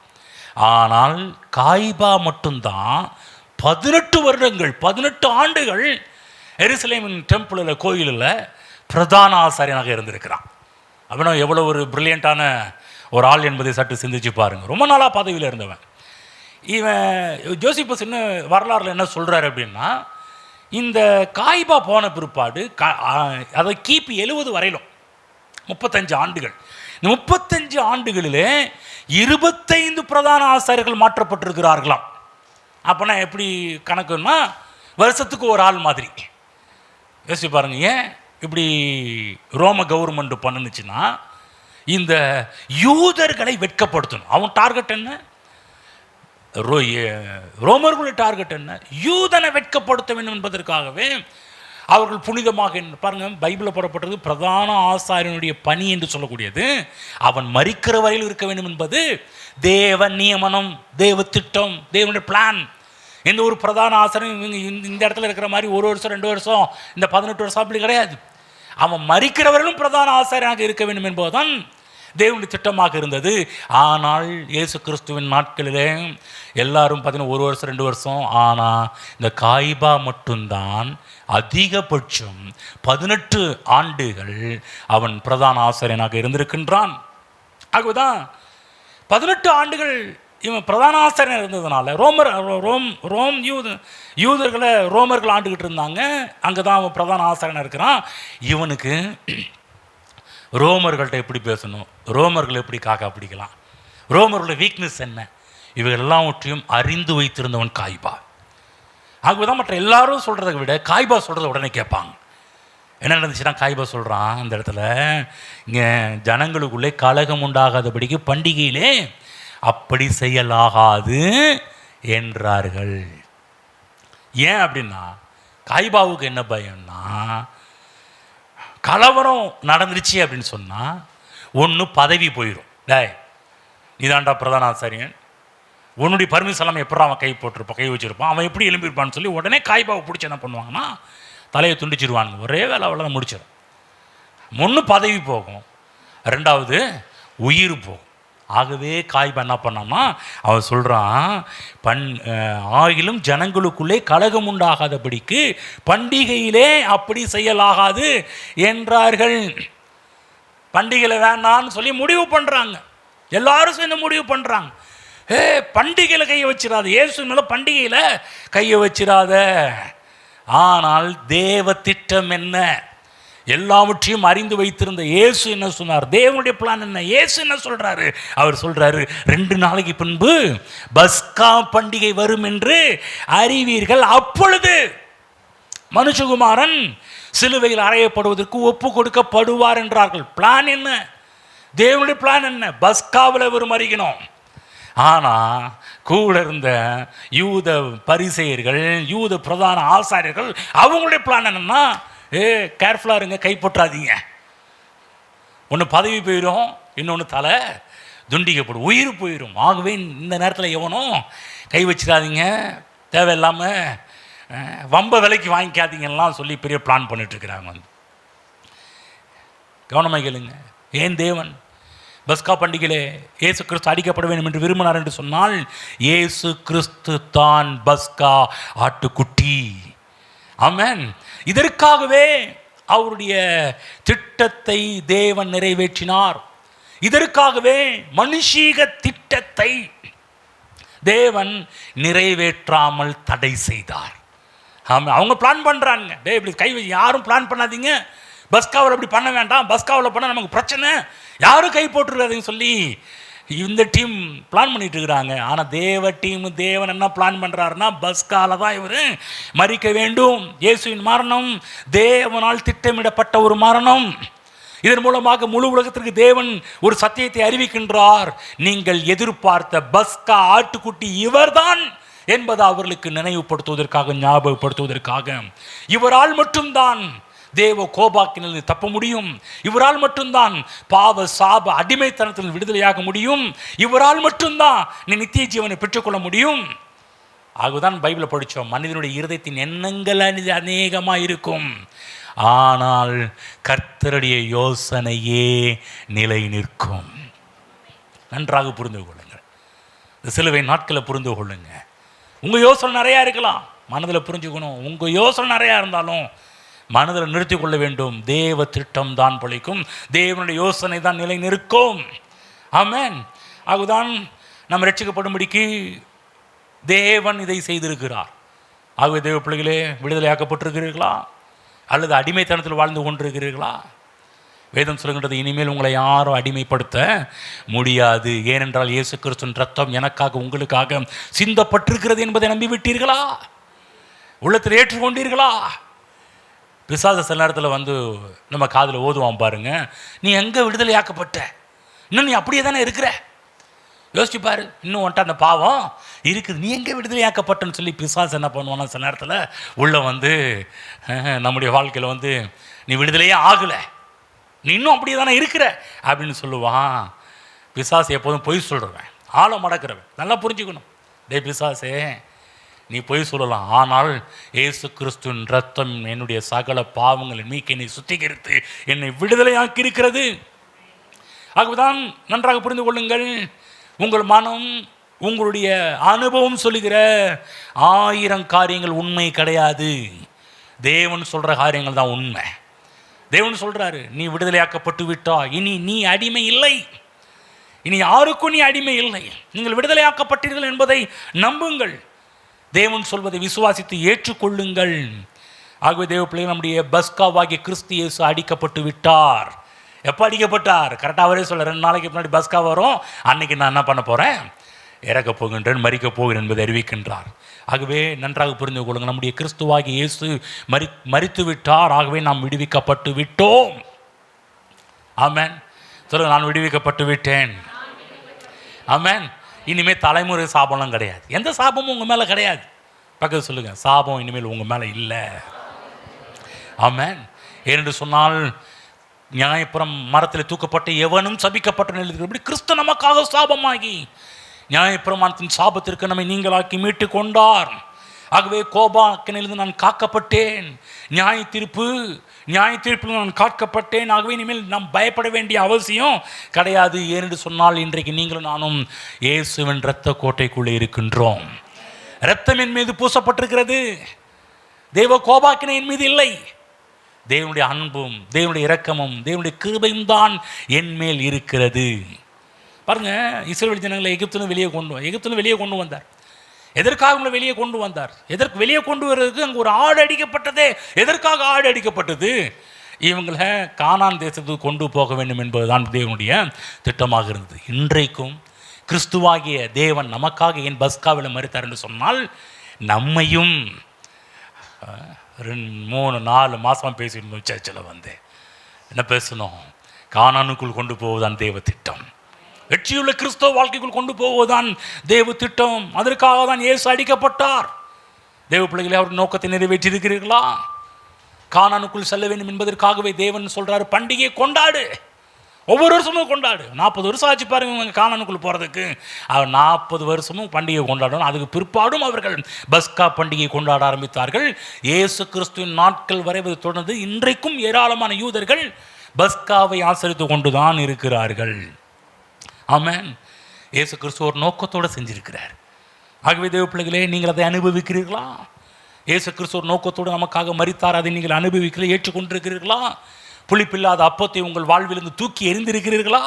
ஆனால் காய்பா மட்டும்தான் 18 வருடங்கள் 18 ஆண்டுகள் எருசலேமின் டெம்பிளில் கோயிலில் பிரதான ஆசாரியனாக இருந்திருக்கிறான். அவனும் எவ்வளோ ஒரு பிரில்லியண்ட்டான ஒரு ஆள் என்பதை சற்று சிந்திச்சு பாருங்கள். ரொம்ப நாளாக பதவியில் இருந்தவன் இவன். ஜோசிபஸ் என்ன வரலாறுல என்ன சொல்கிறார் அப்படின்னா, இந்த காய்பா போன பிற்பாடு அதை கிபி 70 வரையிலும் 35 ஆண்டுகள், இந்த 35 ஆண்டுகளிலே 25 பிரதான ஆசாரியர்கள் மாற்றப்பட்டிருக்கிறார்களாம். அப்போனா எப்படி கணக்குன்னா, வருஷத்துக்கு ஒரு ஆள் மாதிரி யோசிச்சு பாருங்க. ஏன் இப்படி ரோம கவர்மெண்ட் பண்ணுச்சுன்னா, இந்த யூதர்களை வெட்கப்படுத்தணும். அவன் டார்கெட் என்ன? ரோமர்களுடைய டார்கெட் என்ன? யூதனை வெட்கப்படுத்த வேண்டும் என்பதற்காகவே அவர்கள் புனிதமாக பாருங்க, பைபிளில் போடப்பட்டது பிரதான ஆசாரியனுடைய பணி என்று சொல்லக்கூடியது அவன் மரிக்கிற வரையில் இருக்க வேண்டும் என்பது தேவ நியமனம், தேவ திட்டம், தேவனுடைய பிளான். எந்த ஒரு பிரதான ஆசாரியன் இந்த இடத்துல இருக்கிற மாதிரி 1 வருஷம் 2 வருஷம் இந்த 18 வருஷம் அப்படி கிடையாது. அவன் மரிக்கிறவர்களும் பிரதான ஆசாரியனாக இருக்க வேண்டும் என்பதுதான் தேவனுடைய திட்டமாக இருந்தது. ஆனால் இயேசு கிறிஸ்துவின் நாட்களிலே எல்லாரும் பார்த்தீங்கன்னா 1 வருஷம் 2 வருஷம். ஆனால் இந்த காய்பா மட்டும்தான் அதிகபட்சம் 18 ஆண்டுகள் அவன் பிரதான ஆசாரியனாக இருந்திருக்கின்றான். ஆகவேதான் 18 ஆண்டுகள் இவன் பிரதான ஆசாரியர் இருந்ததுனால யூதர்களை ரோமர்கள் ஆண்டுகிட்டு இருந்தாங்க. அங்கே தான் அவன் பிரதான ஆசாரியனாக இருக்கிறான். இவனுக்கு ரோமர்கள்ட்ட எப்படி பேசணும், ரோமர்கள் எப்படி காக்கா பிடிக்கலாம், ரோமர்களுடைய வீக்னஸ் என்ன, இவைகள் எல்லாவற்றையும் அறிந்து வைத்திருந்தவன் காய்பா. ஆகவேதான் மற்ற எல்லாரும் சொல்கிறத விட காய்பா சொல்கிறத உடனே கேட்பாங்க. என்ன நடந்துச்சுன்னா, காய்பா சொல்கிறான் அந்த இடத்துல, இங்கே ஜனங்களுக்குள்ளே கலகம் உண்டாகாதபடிக்கு பண்டிகையிலே அப்படி செய்யலாகாது என்றார்கள். ஏன் அப்படின்னா, காய்பாவுக்கு என்ன பயம்னா, கலவரம் நடந்துருச்சு அப்படின்னு சொன்னால் ஒன்று பதவி போயிடும். நீதாண்டா பிரதான ஆசாரியன், உன்னுடைய பர்மிஷன் எல்லாம் எப்படி அவன் கை வச்சிருப்பான், அவன் எப்படி எழும்பியிருப்பான்னு சொல்லி உடனே காய்பாவை பிடிச்சி என்ன பண்ணுவாங்கன்னா தலையை துண்டிச்சிருவானுங்க. ஒரே வேலை அவ்வளோதான் முடிச்சிடும். ஒன்று பதவி போகும், 2வது உயிர் போகும். ஆகவே காய்பா என்ன பண்ணாமா, அவன் சொல்கிறான், ஆகிலும் ஜனங்களுக்குள்ளே கலகம் உண்டாகாதபடிக்கு பண்டிகையிலே அப்படி செய்யலாகாது என்றார்கள். பண்டிகையில் வேண்டான்னு சொல்லி முடிவு பண்ணுறாங்க. எல்லாரும் சேர்ந்து முடிவு பண்ணுறாங்க, பண்டிகையில் கையை வச்சிடாத, இயேசு மேலே பண்டிகையில் கையை வச்சிடாத. ஆனால் தேவ திட்டம் என்ன, எல்லாவற்றையும் அறிந்து வைத்திருந்த இயேசு என்ன சொன்னார், தேவனுடைய பிளான் என்ன, இயேசு என்ன சொல்றாரு, அவர் சொல்றாரு 2 நாளைக்கு பின்பு பஸ்கா பண்டிகை வரும் என்று அறிவீர்கள், அப்பொழுது மனுஷகுமாரன் சிலுவையில் அறையப்படுவதற்கு ஒப்பு கொடுக்கப்படுவார் என்றார்கள். பிளான் என்ன, தேவனுடைய பிளான் என்ன, பஸ்காவில் வரும் அறிக்கணும். ஆனால் கூட இருந்த யூத பரிசேயர்கள், யூத பிரதான ஆசாரியர்கள், அவங்களுடைய பிளான் என்னன்னா, கேர்ஃபுல்லாக இருங்க, கைப்பற்றாதீங்க, ஒன்று பதவி போயிடும், இன்னொன்று தலை துண்டிக்கப்படும், உயிர் போயிடும். ஆகவே இந்த நேரத்தில் எவனும் கை வச்சிடாதீங்க, தேவையில்லாமல் வம்ப விலைக்கு வாங்கிக்காதீங்கலாம் சொல்லி பெரிய பிளான் பண்ணிட்டுருக்கிறாங்க. கவனமாக கேளுங்க, ஏன் தேவன் பஸ்கா பண்டிகையிலே இயேசு கிறிஸ்து அடிக்கப்பட வேண்டும் என்று விரும்பினார் என்று சொன்னால், இயேசு கிறிஸ்து தான் பஸ்கா ஆட்டுக்குட்டி. ஆமென். இதற்காகவே அவருடைய திட்டத்தை தேவன் நிறைவேற்றினார். இதற்காகவே மனுஷீக திட்டத்தை தேவன் நிறைவேற்றாமல் தடை செய்தார். ஆமாம். அவங்க பிளான் பண்ணுறாங்க, டே இப்படி கை யாரும் பிளான் பண்ணாதீங்க, பஸ்காவில் அப்படி பண்ண வேண்டாம், பஸ்காவில் பண்ணால் நமக்கு பிரச்சனை, யாரும் கை போட்டுருக்காதுன்னு சொல்லி இந்த டீம் பிளான் பண்ணிட்டு இருக்கிறாங்க. ஆனால் தேவன் என்ன பிளான் பண்ணுறாருன்னா, பஸ்கால தான் இவர் மரிக்க வேண்டும். இயேசுவின் மரணம் தேவனால் திட்டமிடப்பட்ட ஒரு மரணம். இதன் மூலமாக முழு உலகத்திற்கு தேவன் ஒரு சத்தியத்தை அறிவிக்கின்றார். நீங்கள் எதிர்பார்த்த பஸ்கா ஆட்டுக்குட்டி இவர்தான் என்பதை அவர்களுக்கு நினைவுபடுத்துவதற்காக, ஞாபகப்படுத்துவதற்காக. இவரால் மட்டும்தான் தேவ கோபாக்கினில் தப்ப முடியும். இவரால் மட்டும்தான் பாவ சாப அடிமைத்தனத்தில் விடுதலையாக முடியும். இவரால் மட்டும்தான் நீ நித்திய ஜீவனை பெற்றுக்கொள்ள முடியும். ஆகதான் பைபிளை படித்தோம், மனிதனுடைய இருதயத்தின் எண்ணங்கள் அநேகமாக இருக்கும், ஆனால் கர்த்தருடைய யோசனையே நிலை நிற்கும். நன்றாக புரிந்து கொள்ளுங்கள். இந்த சிலுவை நாட்களை புரிந்து கொள்ளுங்க. உங்கள் யோசனை நிறையா இருக்கலாம், மனதில் புரிஞ்சுக்கணும். உங்கள் யோசனை நிறையா இருந்தாலும் மனதில் நிறுத்தி கொள்ள வேண்டும். தேவ திட்டம் தான் பிழைக்கும், தேவனுடைய யோசனை தான் நிலை நிற்கும். ஆமென். ஆகுதான் நம்ம ரட்சிக்கப்படும்படிக்கு தேவன் இதை செய்திருக்கிறார். ஆகவே தேவ பிள்ளைகளே, விடுதலையாக்கப்பட்டிருக்கிறீர்களா அல்லது அடிமைத்தனத்தில் வாழ்ந்து கொண்டிருக்கிறீர்களா? வேதம் சொல்லுகின்றது, இனிமேல் உங்களை யாரும் அடிமைப்படுத்த முடியாது. ஏனென்றால் இயேசு கிறிஸ்துவின் ரத்தம் எனக்காக உங்களுக்காக சிந்தப்பட்டிருக்கிறது என்பதை நம்பிவிட்டீர்களா? உள்ளத்தில் ஏற்றுக்கொண்டீர்களா? பிசாசு சில நேரத்தில் வந்து நம்ம காதில் ஓதுவான் பாருங்க, நீ எங்கே விடுதலையாக்கப்பட்ட, இன்னும் நீ அப்படியே தானே இருக்கிற, யோசிச்சுப்பார், இன்னும் வந்துட்டு அந்த பாவம் இருக்குது, நீ எங்கே விடுதலையாக்கப்பட்டன்னு சொல்லி பிசாசு என்ன பண்ணுவானா, சில நேரத்தில் உள்ள வந்து நம்முடைய வாழ்க்கையில் வந்து நீ விடுதலையே ஆகலை, நீ இன்னும் அப்படியே தானே இருக்கிற அப்படின்னு சொல்லுவான். பிசாசு எப்போதும் பொய் சொல்கிறவன், ஆழ மடக்கிறவன். நல்லா புரிஞ்சுக்கணும், டே பிசாசே, நீ பொய் சொல்லலாம், ஆனால் இயேசு கிறிஸ்துவின் ரத்தம் என்னுடைய சகல பாவங்களின் மீக்க என்னை சுத்திகரித்து என்னை விடுதலையாக்கி இருக்கிறது. ஆகவேதான் நன்றாக புரிந்து கொள்ளுங்கள், உங்கள் மனம், உங்களுடைய அனுபவம் சொல்லுகிற 1000 காரியங்கள் உண்மை கிடையாது. தேவன் சொல்கிற காரியங்கள் தான் உண்மை. தேவன் சொல்கிறாரு, நீ விடுதலையாக்கப்பட்டு விட்டா இனி நீ அடிமை இல்லை, இனி யாருக்கும் நீ அடிமை இல்லை, நீங்கள் விடுதலையாக்கப்பட்டீர்கள் என்பதை நம்புங்கள், தேவன் சொல்வதை விசுவாசித்து ஏற்றுக்கொள்ளுங்கள். ஆகவே தேவ பிள்ளைகள், நம்முடைய பஸ்காவாகிய கிறிஸ்து இயேசு அடிக்கப்பட்டு விட்டார். எப்போ அடிக்கப்பட்டார்? கரெக்டாக அவரே சொல்ல, 2 நாளைக்கு முன்னாடி பஸ்கா வரும், அன்னைக்கு நான் என்ன பண்ண போகிறேன், இறக்கப் போகின்றேன், மரிக்கப் போகிறேன் என்பதை அறிவிக்கின்றார். ஆகவே நன்றாக புரிந்து கொள்ளுங்கள், நம்முடைய கிறிஸ்துவாகிய இயேசு மரித்து விட்டார். ஆகவே நாம் விடுவிக்கப்பட்டு விட்டோம். ஆமென். சொல்லுங்கள், நான் விடுவிக்கப்பட்டு விட்டேன். ஆமென். இனிமேல் தலைமுறை சாபம்லாம் கிடையாது, எந்த சாபமும் உங்கள் மேலே கிடையாது. பக்கத்து சொல்லுங்கள், சாபம் இனிமேல் உங்கள் மேலே இல்லை. ஆமென். ஏனென்று சொன்னால், நியாயப்புறம் மரத்தில் தூக்கப்பட்டு எவனும் சபிக்கப்பட்ட நிலையில் கிறிஸ்து நமக்காக சாபமாகி நியாயப்பிரமாணத்தின் சாபத்திற்கு நம்மை நீங்களாக்கி மீட்டு கொண்டார். ஆகவே கோபாக்கினிலிருந்து நான் காக்கப்பட்டேன், நியாய தீர்ப்பில் நான் காக்கப்பட்டேன். ஆகவே இனிமேல் நாம் பயப்பட வேண்டிய அவசியம் கிடையாது. ஏனென்று சொன்னால், இன்றைக்கு நீங்களும் நானும் இயேசுவின் இரத்த கோட்டைக்குள்ளே இருக்கின்றோம். இரத்தம் என் மீது பூசப்பட்டிருக்கிறது, தேவ கோபாக்கினை என் மீது இல்லை. தேவனுடைய அன்பும் தேவனுடைய இரக்கமும் தேவனுடைய கிருபையும் தான் என் மேல் இருக்கிறது. பாருங்க, இஸ்ரவேல் ஜனங்களை எகிப்திலிருந்து வெளியே கொண்டு வந்தார். எதற்காக வெளியே கொண்டு வந்தார்? எதற்கு வெளியே கொண்டு வர்றதுக்கு அங்கே ஒரு ஆடு அடிக்கப்பட்டதே. எதற்காக ஆடு அடிக்கப்பட்டது? இவங்களை கானான் தேசத்துக்கு கொண்டு போக வேண்டும் என்பதுதான் தேவனுடைய திட்டமாக இருந்தது. இன்றைக்கும் கிறிஸ்துவாகிய தேவன் நமக்காக என் பஸ்காவில் மரித்தார் என்று சொன்னால், நம்மையும் 3-4 மாதமாக பேசியிருந்தோம் சர்ச்சில் வந்து. என்ன பேசணும்? கானானுக்குள் கொண்டு போவதுதான் தேவ திட்டம். வெற்றியுள்ள கிறிஸ்தவ வாழ்க்கைக்குள் கொண்டு போவதுதான் தேவ திட்டம். அதற்காக தான் இயேசு அடிக்கப்பட்டார். தேவ பிள்ளைகளை அவர் நோக்கத்தை நிறைவேற்றி இருக்கிறீர்களா? கானானுக்குள் செல்ல வேண்டும் என்பதற்காகவே தேவன் சொல்றாரு, பண்டிகையை கொண்டாடு, ஒவ்வொரு வருஷமும் கொண்டாடு. 40 வருஷம் ஆச்சு பாருங்க கானானுக்குள் போகிறதுக்கு. அவர் 40 வருஷமும் பண்டிகை கொண்டாடணும். அதுக்கு பிற்பாடும் அவர்கள் பஸ்கா பண்டிகை கொண்டாட ஆரம்பித்தார்கள். இயேசு கிறிஸ்துவின் நாட்கள் வரைவது தொடர்ந்து இன்றைக்கும் ஏராளமான யூதர்கள் பஸ்காவை ஆசரித்து கொண்டுதான் இருக்கிறார்கள். ஆமென். இயேசு கிறிஸ்து ஒரு நோக்கத்தோடு செஞ்சிருக்கிறார். ஆகவே தேவ பிள்ளைகளே, நீங்கள் அதை அனுபவிக்கிறீர்களா? இயேசு கிறிஸ்து ஒரு நோக்கத்தோடு நமக்காக மரித்தார், அதை நீங்கள் அனுபவிக்கிறீர்கள், ஏற்றுக்கொண்டிருக்கிறீர்களா? புளிப்பில்லாத அப்பத்தை உங்கள் வாழ்விலிருந்து தூக்கி எறிந்திருக்கிறீர்களா?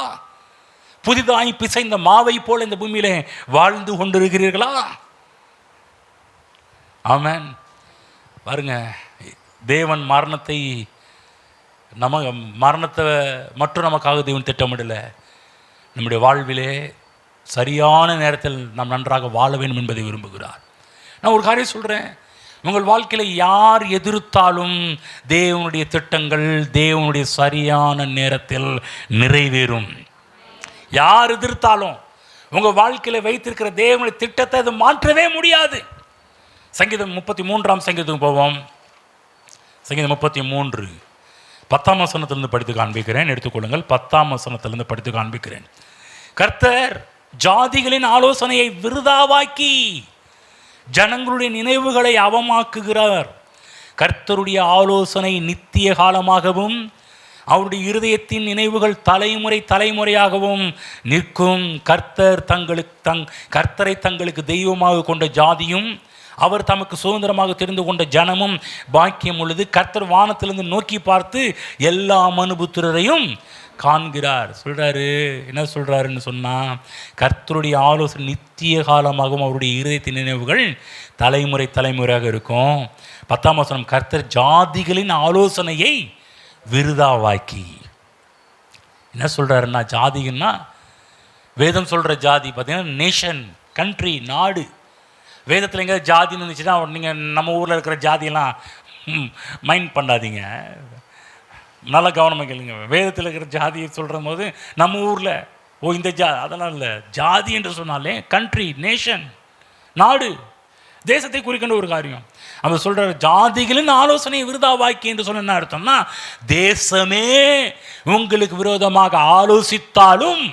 புதிதாய் பிசைந்த மாவை போல இந்த பூமியிலே வாழ்ந்து கொண்டிருக்கிறீர்களா? ஆமென். பாருங்க, தேவன் மரணத்தை மட்டும் நமக்காக தேவன் திட்டமிடலை. நம்முடைய வாழ்விலே சரியான நேரத்தில் நாம் நன்றாக வாழ வேண்டும் என்பதை விரும்புகிறார். நான் ஒரு காரியம் சொல்கிறேன், உங்கள் வாழ்க்கையில் யார் எதிர்த்தாலும் தேவனுடைய திட்டங்கள் தேவனுடைய சரியான நேரத்தில் நிறைவேறும். யார் எதிர்த்தாலும் உங்கள் வாழ்க்கையில் வைத்திருக்கிற தேவனுடைய திட்டத்தை அது மாற்றவே முடியாது. சங்கீதம் 33ஆம் சங்கீதத்துக்கு போவோம். சங்கீதம் 33 10ஆம் வசனத்திலிருந்து படித்து காண்பிக்கிறேன். எடுத்துக்கொள்ளுங்கள். 10ஆம் வசனத்திலிருந்து படித்து காண்பிக்கிறேன். கர்த்தர் ஜாதிகளின் ஆலோசனையை விருதாவாக்கி ஜனங்களுடைய நினைவுகளை அவமாக்குகிறார். கர்த்தருடைய ஆலோசனை நித்திய காலமாகவும் அவருடைய இருதயத்தின் நினைவுகள் தலைமுறை தலைமுறையாகவும் நிற்கும். கர்த்தரை தங்களுக்கு தெய்வமாக கொண்ட ஜாதியும் அவர் தமக்கு சுதந்திரமாக தெரிந்து கொண்ட ஜனமும் பாக்கியம் உள்ளது. கர்த்தர் வானத்திலிருந்து நோக்கி பார்த்து எல்லா மனுபுத்திரரையும் காண்கிறார். சொல்கிறாரு, என்ன சொல்கிறாருன்னு சொன்னால், கர்த்தருடைய ஆலோசனை நித்திய காலமாகவும் அவருடைய இருதயத்தின் நினைவுகள் தலைமுறை தலைமுறையாக இருக்கும். 10ஆம் வசனம், கர்த்தர் ஜாதிகளின் ஆலோசனையை விருதாவாக்கி. என்ன சொல்கிறாருன்னா, ஜாதின்னா வேதம் சொல்கிற ஜாதி பார்த்தீங்கன்னா நேஷன், கண்ட்ரி, நாடு. வேதத்தில் எங்கேயாவது ஜாதின்னு இருந்துச்சுன்னா நீங்கள் நம்ம ஊரில் இருக்கிற ஜாதியெல்லாம் மைண்ட் பண்ணாதீங்க, நல்லா கவனமாக கேளுங்க. வேதத்தில் இருக்கிற ஜாதியை சொல்கிற போது நம்ம ஊரில் இந்த அதெல்லாம் இல்லை. ஜாதி என்று சொன்னாலே கண்ட்ரி, நேஷன், நாடு, தேசத்தை குறிக்கின்ற ஒரு காரியம். அவர் சொல்கிற ஜாதிகளின் ஆலோசனையை விருதாவாக்கி என்று சொன்ன என்ன அர்த்தம்னா, தேசமே உங்களுக்கு விரோதமாக ஆலோசித்தாலும்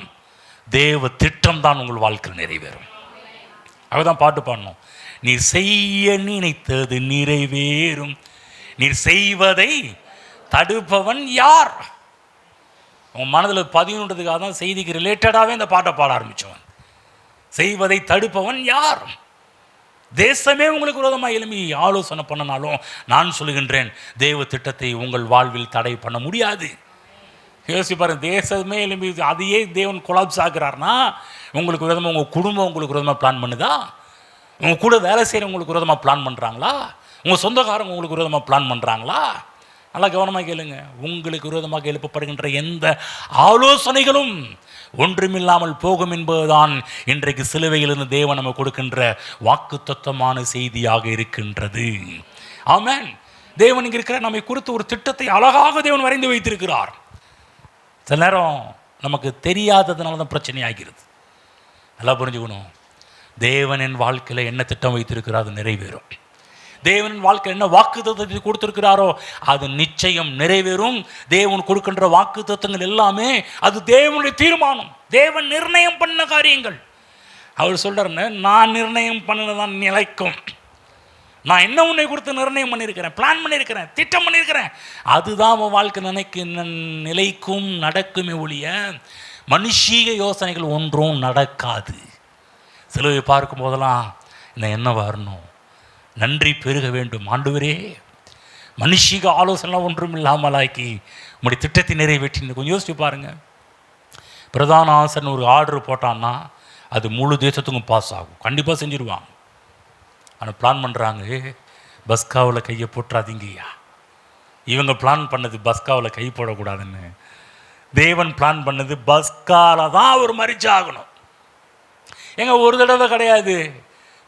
தேவ திட்டம் தான் உங்கள் வாழ்க்கையில் நிறைவேறும். அவதான் பாட்டு பாடணும். நீர் செய்ய நினைத்தது நிறைவேறும், நீர் செய்வதை தடுப்பவன் யார்? உன் மனதில் பதிவுன்றதுக்காக தான் செய்திக்கு ரிலேட்டடாகவே இந்த பாட்டை பாட ஆரம்பித்தவன். செய்வதை தடுப்பவன் யார்? தேசமே உங்களுக்கு விரோதமாக எழுப்பி ஆலோசனை பண்ணனாலும் நான் சொல்லுகின்றேன், தேவ திட்டத்தை உங்கள் வாழ்வில் தடை பண்ண முடியாது. யோசிச்சு பாருங்க, தேசமே எழுப்பி அதையே தேவன் கொலாப்ஸ் ஆகிறார்னா உங்களுக்கு விரோதமாக உங்கள் குடும்பம் உங்களுக்கு விரோதமாக பிளான் பண்ணுதா? உங்கள் கூட வேலை செய்கிற உங்களுக்கு விரோதமாக பிளான் பண்ணுறாங்களா? உங்கள் சொந்தக்காரங்க உங்களுக்கு விரோதமாக பிளான் பண்ணுறாங்களா? நல்லா கவனமாக கேளுங்க. உங்களுக்கு விரோதமாக எழுப்பப்படுகின்ற எந்த ஆலோசனைகளும் ஒன்றுமில்லாமல் போகும் என்பதுதான் இன்றைக்கு சிலுவையிலிருந்து தேவன் நம்ம கொடுக்கின்ற வாக்குத்தத்தமான செய்தியாக இருக்கின்றது. ஆமென். தேவன் இங்கே இருக்கிற நம்மை குறித்து ஒரு திட்டத்தை அழகாக தேவன் வரைந்து வைத்திருக்கிறார். சில நேரம் நமக்கு தெரியாததுனால தான் பிரச்சனை ஆகிறது. நல்லா புரிஞ்சுக்கணும், தேவனின் வாழ்க்கையில் என்ன திட்டம் வைத்திருக்கிறார் அது நிறைவேறும். தேவனின் வாழ்க்கையில் என்ன வாக்குத்தத்தத்தை கொடுத்திருக்கிறாரோ அது நிச்சயம் நிறைவேறும். தேவன் கொடுக்கின்ற வாக்குத்தத்தங்கள் எல்லாமே அது தேவனுடைய தீர்மானம், தேவன் நிர்ணயம் பண்ண காரியங்கள். அவர் சொல்றாருன்னு, நான் நிர்ணயம் பண்ணதான் நிலைக்கும். நான் என்ன உன்னை கொடுத்து நிர்ணயம் பண்ணியிருக்கிறேன், பிளான் பண்ணியிருக்கிறேன், திட்டம் பண்ணியிருக்கிறேன், அதுதான் உன் வாழ்க்கை நிலைக்கும் நடக்குமே ஒழிய மனுஷீக யோசனைகள் ஒன்றும் நடக்காது. சிலுவை பார்க்கும் போதெல்லாம் இந்த என்ன வரணும், நன்றி பெருக வேண்டும். ஆண்டவரே, மனுஷீக ஆலோசனைலாம் ஒன்றும் இல்லாமலாக்கி உங்களுடைய திட்டத்தை நிறைவேற்றி. கொஞ்சம் யோசிச்சு பாருங்க, பிரதான ஆசிரியர் ஒரு ஆர்டர் போட்டான்னா அது முழு தேசத்துக்கும் பாஸ் ஆகும், கண்டிப்பாக செஞ்சுருவாங்க. ஆனால் பிளான் பண்ணுறாங்க, பஸ்காவில் கையை போட்டுறாதீங்கய்யா. இவங்க பிளான் பண்ணது பஸ்காவில் கை போடக்கூடாதுன்னு. தேவன் பிளான் பண்ணது பஸ்காவில் தான் அவர் மரிச்சாகணும். எங்க ஒரு தடவை கிடையாது,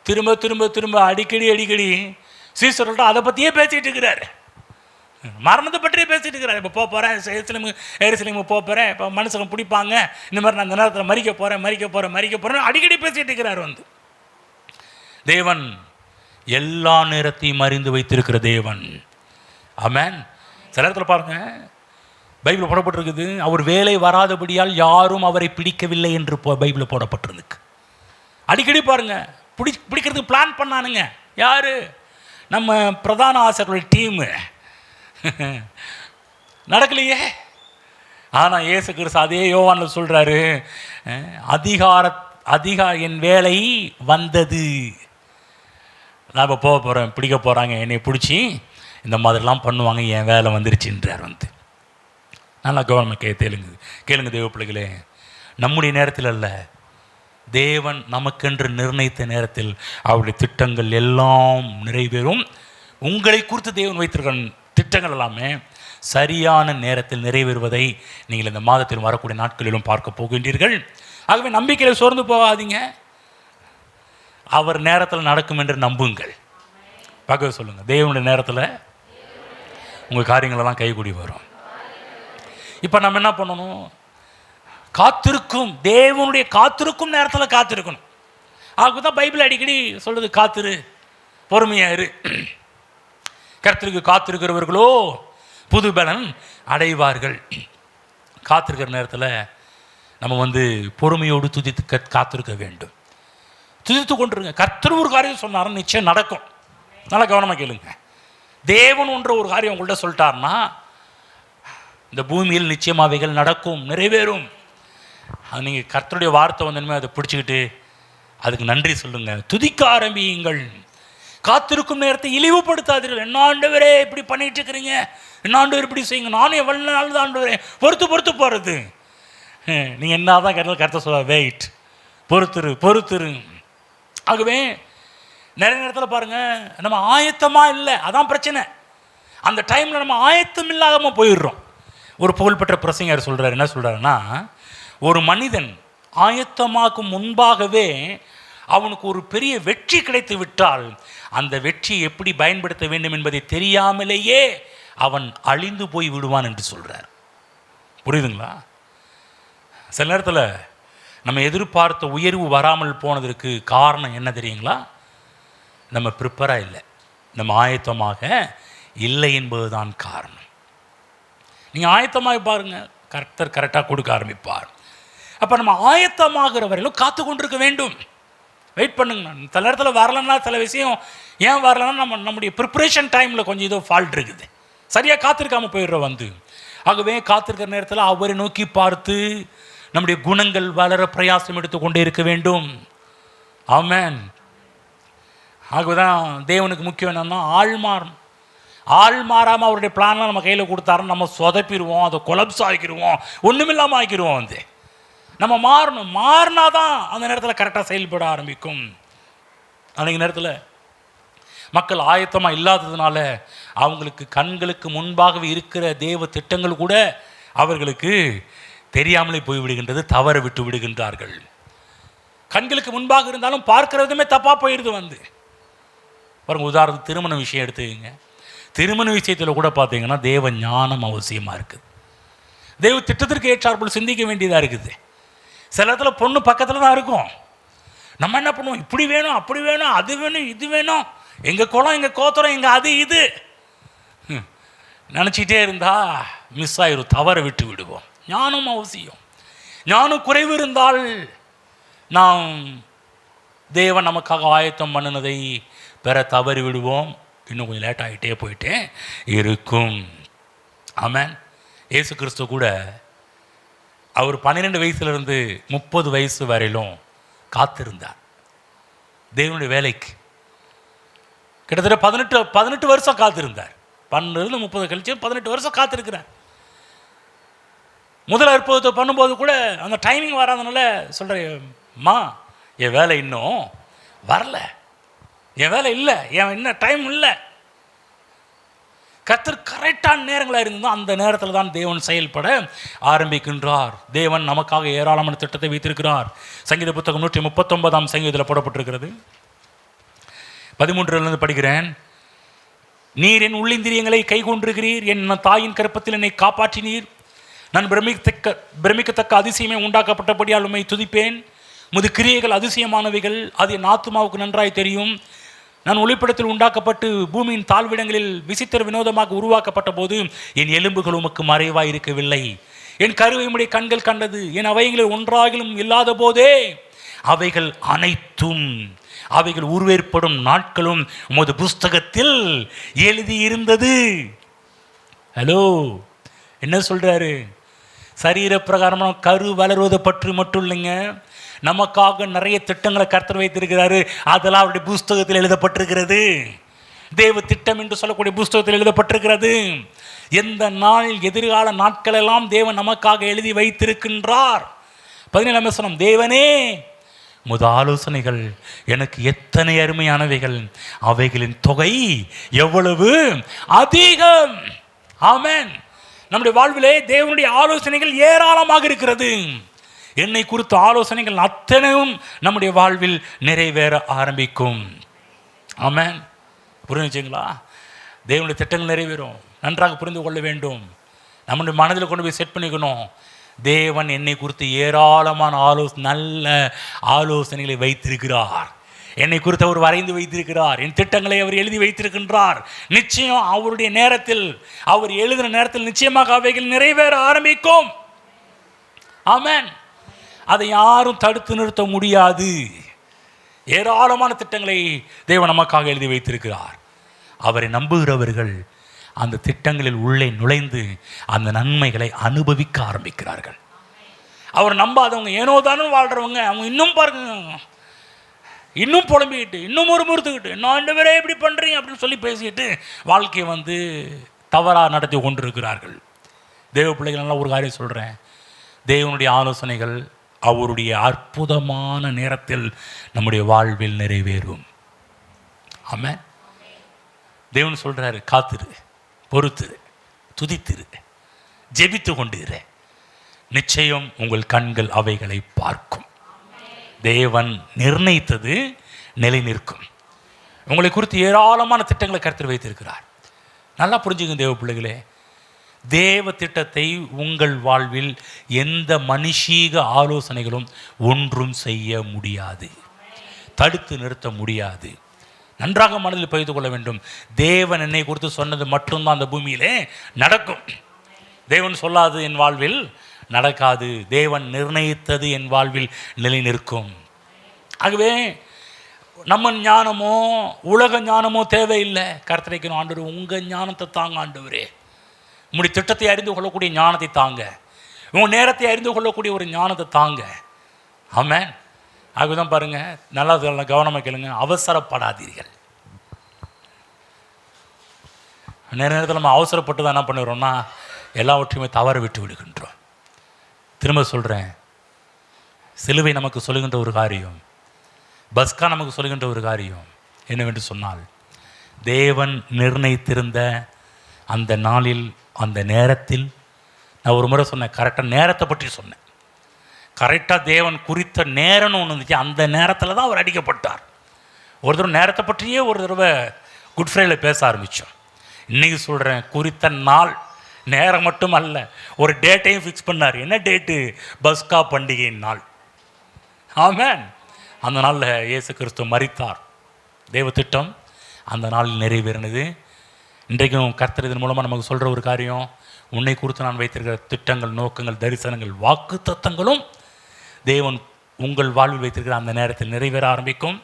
திரும்ப திரும்ப திரும்ப அடிக்கடி சீசர்கள்ட்ட அதை பற்றியே பேசிகிட்டு இருக்கிறார். மரணத்தை பற்றியே பேசிகிட்டு இருக்கிறார். இப்போ போகிறேன் எருசலேம் போகிறேன், இப்போ மனுஷங்க பிடிப்பாங்க, இந்த மாதிரி நான் அந்த நேரத்தில் மறிக்க போகிறேன் அடிக்கடி பேசிகிட்டு இருக்கிறார். தேவன் எல்லா நேரத்தையும் அறிந்து வைத்திருக்கிற தேவன். ஆமென். சில நேரத்தில் பாருங்க, பைபிள் போடப்பட்டிருக்குது, அவர் வேலை வராதபடியால் யாரும் அவரை பிடிக்கவில்லை என்று பைபிள் போடப்பட்டிருக்கு. அடிக்கடி பாருங்க, பிடிக்கிறதுக்கு பிளான் பண்ணானுங்க. யாரு? நம்ம பிரதான ஆசிரியர்களுடைய டீமு. நடக்கலையே. ஆனால் இயேசு கிறிஸ்து அதே யோவானில் சொல்கிறாரு, என் வேலை வந்தது. நான் இப்போ போக போகிறேன், பிடிக்க போகிறாங்க, என்னை பிடிச்சி இந்த மாதிரிலாம் பண்ணுவாங்க, என் வேலை வந்துருச்சுன்றார். நல்லா கவர்மெண்ட் கேளுங்க தேவ பிள்ளைகளே. நம்முடைய நேரத்தில் அல்ல, தேவன் நமக்கென்று நிர்ணயித்த நேரத்தில் அவருடைய திட்டங்கள் எல்லாம் நிறைவேறும். உங்களை குறித்து தேவன் வைத்திருக்கிற திட்டங்கள் எல்லாமே சரியான நேரத்தில் நிறைவேறுவதை நீங்கள் இந்த மாதத்தில் வரக்கூடிய நாட்களிலும் பார்க்க போகின்றீர்கள். ஆகவே நம்பிக்கையில் சோர்ந்து போகாதீங்க, அவர் நேரத்தில் நடக்கும் என்று நம்புங்கள். பார்க்க சொல்லுங்கள், தேவனுடைய நேரத்தில் உங்கள் காரியங்களெல்லாம் கைகூடி வரும். இப்போ நம்ம என்ன பண்ணணும்? காத்திருக்கும், தேவனுடைய காத்திருக்கும் நேரத்தில் காத்திருக்கணும். அதுதான் பைபிள் அடிக்கடி சொல்லுது, காத்திரு, பொறுமையாயிரு. கர்த்தருக்கு காத்திருக்கிறவர்களோ புது பலன் அடைவார்கள். காத்திருக்கிற நேரத்தில் நம்ம பொறுமையோடு துதித்து காத்திருக்க வேண்டும். துதித்து கொண்டிருங்க. கர்த்தர் ஒரு காரியம் சொன்னாருன்னு நிச்சயம் நடக்கும். நல்லா கவனமாக கேளுங்க. தேவன் ஒன்ற ஒரு காரியம் உங்கள்கிட்ட சொல்லிட்டாருன்னா இந்த பூமியில் நிச்சயமாக அவைகள் நடக்கும், நிறைவேறும். அது நீங்கள் கர்த்தருடைய வார்த்தை வந்தனுமே அதை பிடிச்சிக்கிட்டு அதுக்கு நன்றி சொல்லுங்கள், துதிக்க ஆரம்பியுங்கள். காத்திருக்கும் நேரத்தை இழிவுபடுத்தாதீர்கள். என்ன ஆண்டவரே இப்படி பண்ணிட்டு இருக்கிறீங்க, என்ன ஆண்டவர் இப்படி செய்யுங்க, நானும் எவ்வளோ நாள் தான் ஆண்டவரே பொறுத்து போகிறது. நீங்கள் என்ன தான் கருத்தை சொல்ல, வெயிட், பொறுத்துரு. ஆகவே நிறைய நேரத்தில் பாருங்கள், நம்ம ஆயத்தமாக இல்லை, அதான் பிரச்சனை. அந்த டைமில் நம்ம ஆயத்தம் இல்லாமல் போயிடுறோம். ஒரு புகழ்பெற்ற பிரசங்கர் சொல்கிறார், என்ன சொல்கிறாருன்னா, ஒரு மனிதன் ஆயத்தமாக்கும் முன்பாகவே அவனுக்கு ஒரு பெரிய வெற்றி கிடைத்து விட்டால் அந்த வெற்றியை எப்படி பயன்படுத்த வேண்டும் என்பதை தெரியாமலேயே அவன் அழிந்து போய் விடுவான் என்று சொல்கிறார். புரியுதுங்களா? சில நேரத்தில் நம்ம எதிர்பார்த்த உயர்வு வராமல் போனதற்கு காரணம் என்ன தெரியுங்களா? நம்ம ப்ரிப்பராக இல்லை, நம்ம ஆயத்தமாக இல்லை என்பதுதான் காரணம். நீங்கள் ஆயத்தமாக பாருங்கள், கரெக்டாக கொடுக்க ஆரம்பிப்பார். அப்போ நம்ம ஆயத்தமாகிற வரையிலும் காத்து கொண்டிருக்க வேண்டும். வெயிட் பண்ணுங்க. சில நேரத்தில் வரலன்னா, சில விஷயம் ஏன் வரலன்னா நம்முடைய ப்ரிப்பரேஷன் டைமில் கொஞ்சம் ஏதோ ஃபால்ட் இருக்குது, சரியாக காத்திருக்காமல் போயிடுற ஆகவே காத்திருக்கிற நேரத்தில் அவரை நோக்கி பார்த்து நம்முடைய குணங்கள் வளர பிரயாசம் எடுத்துக்கொண்டே இருக்க வேண்டும். ஆமென். ஆகவேதான் தேவனுக்கு முக்கியம் என்னன்னா ஆள் மாறாமல் அவருடைய பிளான்லாம் நம்ம கையில் கொடுத்தாருன்னு நம்ம சொதப்பிடுவோம், அதை கொலப்ஸ் ஆக்கிடுவோம், ஒன்றுமில்லாமல் ஆக்கிடுவோம். நம்ம மாறினா தான் அந்த நேரத்தில் கரெக்டாக செயல்பட ஆரம்பிக்கும். அன்றைக்கு நேரத்தில் மக்கள் ஆயத்தமாக இல்லாததுனால அவங்களுக்கு கண்களுக்கு முன்பாகவே இருக்கிற தேவ திட்டங்கள் கூட அவர்களுக்கு தெரியாமலே போய்விடுகின்றது, தவற விட்டு விடுகின்றார்கள். கண்களுக்கு முன்பாக இருந்தாலும் பார்க்கறதுமே தப்பாக போயிடுது. பாருங்கள், உதாரணத்துக்கு திருமண விஷயம் எடுத்துக்கங்க. திருமண விஷயத்தில் கூட பார்த்தீங்கன்னா தேவ ஞானம் அவசியமாக இருக்குது. தேவ திட்டத்திற்கு ஏற்றாற்போல் சிந்திக்க வேண்டியதாக இருக்குது. சில இடத்துல பொண்ணு பக்கத்தில் தான் இருக்கும், நம்ம என்ன பண்ணுவோம், இப்படி வேணும், அப்படி வேணும், அது வேணும், இது வேணும், எங்கள் குளம், எங்கள் கோத்திரம், எங்கள் அது இது நினச்சிக்கிட்டே இருந்தால் மிஸ் ஆயிரும், தவற விட்டு விடுவோம். ஞானம் அவசியம். ஞானம் குறைவு இருந்தால் நாம் தேவன் நமக்காக ஆயத்தம் பண்ணினதை பெற தவறி விடுவோம். இன்னும் கொஞ்சம் லேட் ஆகிட்டே போயிட்டே இருக்கும். ஆமென். இயேசு கிறிஸ்து கூட அவர் 12 வயசுலேருந்து 30 வயசு வரையிலும் காத்திருந்தார் தேவனுடைய வேலைக்கு. கிட்டத்தட்ட 18 வருஷம் காத்திருந்தார். 12 30 கழிச்சு 18 வருஷம் காத்திருக்கிறார். முதல் அற்புதத்தை பண்ணும்போது கூட அந்த டைமிங் வராதனால சொல்கிறேம்மா, என் வேலை இன்னும் வரல, என் வேலை இல்லை, என் இன்னும் டைம் இல்லை. கர்த்தர் கரெக்டான நேரங்களாக இருந்தால் அந்த நேரத்தில் தான் தேவன் செயல்பட ஆரம்பிக்கின்றார். தேவன் நமக்காக ஏராளமான திட்டத்தை வைத்திருக்கிறார். சங்கீத புத்தகம் 139 சங்கீதத்தில் போடப்பட்டிருக்கிறது. 13 படிக்கிறேன். நீர் என் உள்ளிந்திரியங்களை கை கொண்டிருக்கிறீர், என் தாயின் கற்பத்தில் என்னை காப்பாற்றினீர். நான் பிரமிக்கத்தக்க அதிசயமே உண்டாக்கப்பட்டபடியால் உம்மை துதிப்பேன். முது கிரியைகள் அதிசயமானவைகள், அது என் ஆத்துமாவுக்கு நன்றாய் தெரியும். நான் ஒளிப்படத்தில் உண்டாக்கப்பட்டு பூமியின் தாழ்விடங்களில் விசித்திர வினோதமாக உருவாக்கப்பட்ட போது என் எலும்புகள் உமக்கு மறைவாய் இருக்கவில்லை. என் கருவை உம்முடைய கண்கள் கண்டது. என் அவைகளில் ஒன்றாகிலும் இல்லாத போதே அவைகள் அனைத்தும், அவைகள் உருவேற்படும் நாட்களும் உமது புஸ்தகத்தில் எழுதியிருந்தது. ஹலோ, என்ன சொல்றாரு? சரீர பிரகாரமான கரு வளருவதை பற்றி மட்டும் இல்லைங்க, நமக்காக நிறைய திட்டங்களை கர்த்தர் வைத்திருக்கிறாரு. அதெல்லாம் அவருடைய புஸ்தகத்தில் எழுதப்பட்டிருக்கிறது. தேவ திட்டம் என்று சொல்லக்கூடிய புஸ்தகத்தில் எழுதப்பட்டிருக்கிறது. எந்த நாள் எதிர்கால நாட்கள் எல்லாம் தேவன் நமக்காக எழுதி வைத்திருக்கின்றார். 17ஆம் வசனம், தேவனே உமது ஆலோசனைகள் எனக்கு எத்தனை அருமையானவைகள், அவைகளின் தொகை எவ்வளவு அதிகம். ஆமென். நம்முடைய வாழ்விலே தேவனுடைய ஆலோசனைகள் ஏராளமாக இருக்கிறது. என்னை குறித்த ஆலோசனைகள் அத்தனையும் நம்முடைய வாழ்வில் நிறைவேற ஆரம்பிக்கும். ஆமென். புரிஞ்சுங்களா? தேவனுடைய திட்டங்கள் நிறைவேறும். நன்றாக புரிந்து கொள்ள வேண்டும். நம்முடைய மனதில் கொண்டு போய் செட் பண்ணிக்கணும். தேவன் என்னை குறித்து ஏராளமான நல்ல ஆலோசனைகளை வைத்திருக்கிறார். என்னை குறித்து அவர் வரைந்து வைத்திருக்கிறார். என் திட்டங்களை அவர் எழுதி வைத்திருக்கின்றார். நிச்சயம் அவருடைய நேரத்தில், அவர் எழுதின நேரத்தில் நிச்சயமாக அவைகள் நிறைவேற ஆரம்பிக்கும். ஆமென். அதை யாரும் தடுத்து நிறுத்த முடியாது. ஏராளமான திட்டங்களை தேவன் நமக்காக எழுதி வைத்திருக்கிறார். அவரை நம்புகிறவர்கள் அந்த திட்டங்களில் உள்ளே நுழைந்து அந்த நன்மைகளை அனுபவிக்க ஆரம்பிக்கிறார்கள். அவர் நம்பாதவங்க, ஏனோ தானே வாழ்கிறவங்க, அவங்க இன்னும் பாருங்க, இன்னும் புலம்பிக்கிட்டு, இன்னும் ஒரு முறுத்துக்கிட்டு, நான் இந்த வேற எப்படி பண்ணுறீங்க அப்படின்னு சொல்லி பேசிக்கிட்டு வாழ்க்கையை தவறாக நடத்தி கொண்டிருக்கிறார்கள். தேவ பிள்ளைகள், நல்லா ஒரு காரியம் சொல்கிறேன். தேவனுடைய ஆலோசனைகள் அவருடைய அற்புதமான நேரத்தில் நம்முடைய வாழ்வில் நிறைவேறும். ஆமென். தேவன் சொல்கிறாரு, காத்திரு, பொறுத்திரு, துதித்திரு, ஜெபித்து கொண்டிரு, நிச்சயம் உங்கள் கண்கள் அவைகளை பார்க்கும். தேவன் நிர்ணயித்தது நிலை நிற்கும். உங்களை குறித்து ஏராளமான திட்டங்களை கர்த்தர் வைத்திருக்கிறார். நல்லா புரிஞ்சுங்க தேவ பிள்ளைகளே. தேவ திட்டத்தை உங்கள் வாழ்வில் எந்த மனுஷீக ஆலோசனைகளும் ஒன்றும் செய்ய முடியாது, தடுத்து நிறுத்த முடியாது. நன்றாக மனதில் பகிர்ந்து கொள்ள வேண்டும். தேவன் என்னை குறித்து சொன்னது மட்டும்தான் அந்த பூமியிலே நடக்கும். தேவன் சொல்லாது என் வாழ்வில் நடக்காது. தேவன் நிர்ணயித்தது என் வாழ்வில் நிலை நிற்கும். ஆகவே நம்ம ஞானமோ உலக ஞானமோ தேவையில்லை. கர்த்தரைக்கு ஆண்டவர், உங்கள் ஞானத்தை தாங்க ஆண்டவரே, உங்களுடைய திட்டத்தை அறிந்து கொள்ளக்கூடிய ஞானத்தை தாங்க, உங்கள் நேரத்தை அறிந்து கொள்ளக்கூடிய ஒரு ஞானத்தை தாங்க. ஆமென். ஆகவேதான் பாருங்கள், நல்லா கவனமாக கேளுங்க, அவசரப்படாதீர்கள். நேரத்தில் நம்ம அவசரப்பட்டு தான் என்ன பண்ணுறோம்னா எல்லாவற்றையுமே தவற விட்டு விடுகின்றோம். திரும்ப சொல்கிறேன், சிலுவை நமக்கு சொல்லுகின்ற ஒரு காரியம், பஸ்கா நமக்கு சொல்லுகின்ற ஒரு காரியம் என்னவென்று சொன்னால், தேவன் நிர்ணயித்திருந்த அந்த நாளில், அந்த நேரத்தில், நான் ஒரு முறை சொன்னேன், கரெக்டாக நேரத்தை பற்றி சொன்னேன். கரெக்டாக தேவன் குறித்த நேரம்னு ஒன்று இருந்துச்சு. அந்த நேரத்தில் தான் அவர் அடிக்கப்பட்டார். ஒரு தடவை நேரத்தை பற்றியே ஒரு தடவை குட் ஃப்ரைடேல பேச ஆரம்பித்தோம். இன்றைக்கி சொல்கிறேன், குறித்த நாள், நேரம் மட்டும் அல்ல, ஒரு டேட்டையும் ஃபிக்ஸ் பண்ணார். என்ன டேட்டு? பஸ்கா பண்டிகையின் நாள். ஆமென். அந்த நாளில் இயேசு கிறிஸ்து மரித்தார். தேவ திட்டம் அந்த நாளில் நிறைவேறினது. இன்றைக்கும் கர்த்தர் இதன் மூலமாக நமக்கு சொல்கிற ஒரு காரியம், உன்னை குறித்து நான் வைத்திருக்கிற திட்டங்கள், நோக்கங்கள், தரிசனங்கள், வாக்கு தத்தங்களும் தேவன் உங்கள் வாழ்வில் வைத்திருக்கிற அந்த நேரத்தில் நிறைவேற ஆரம்பிக்கும்.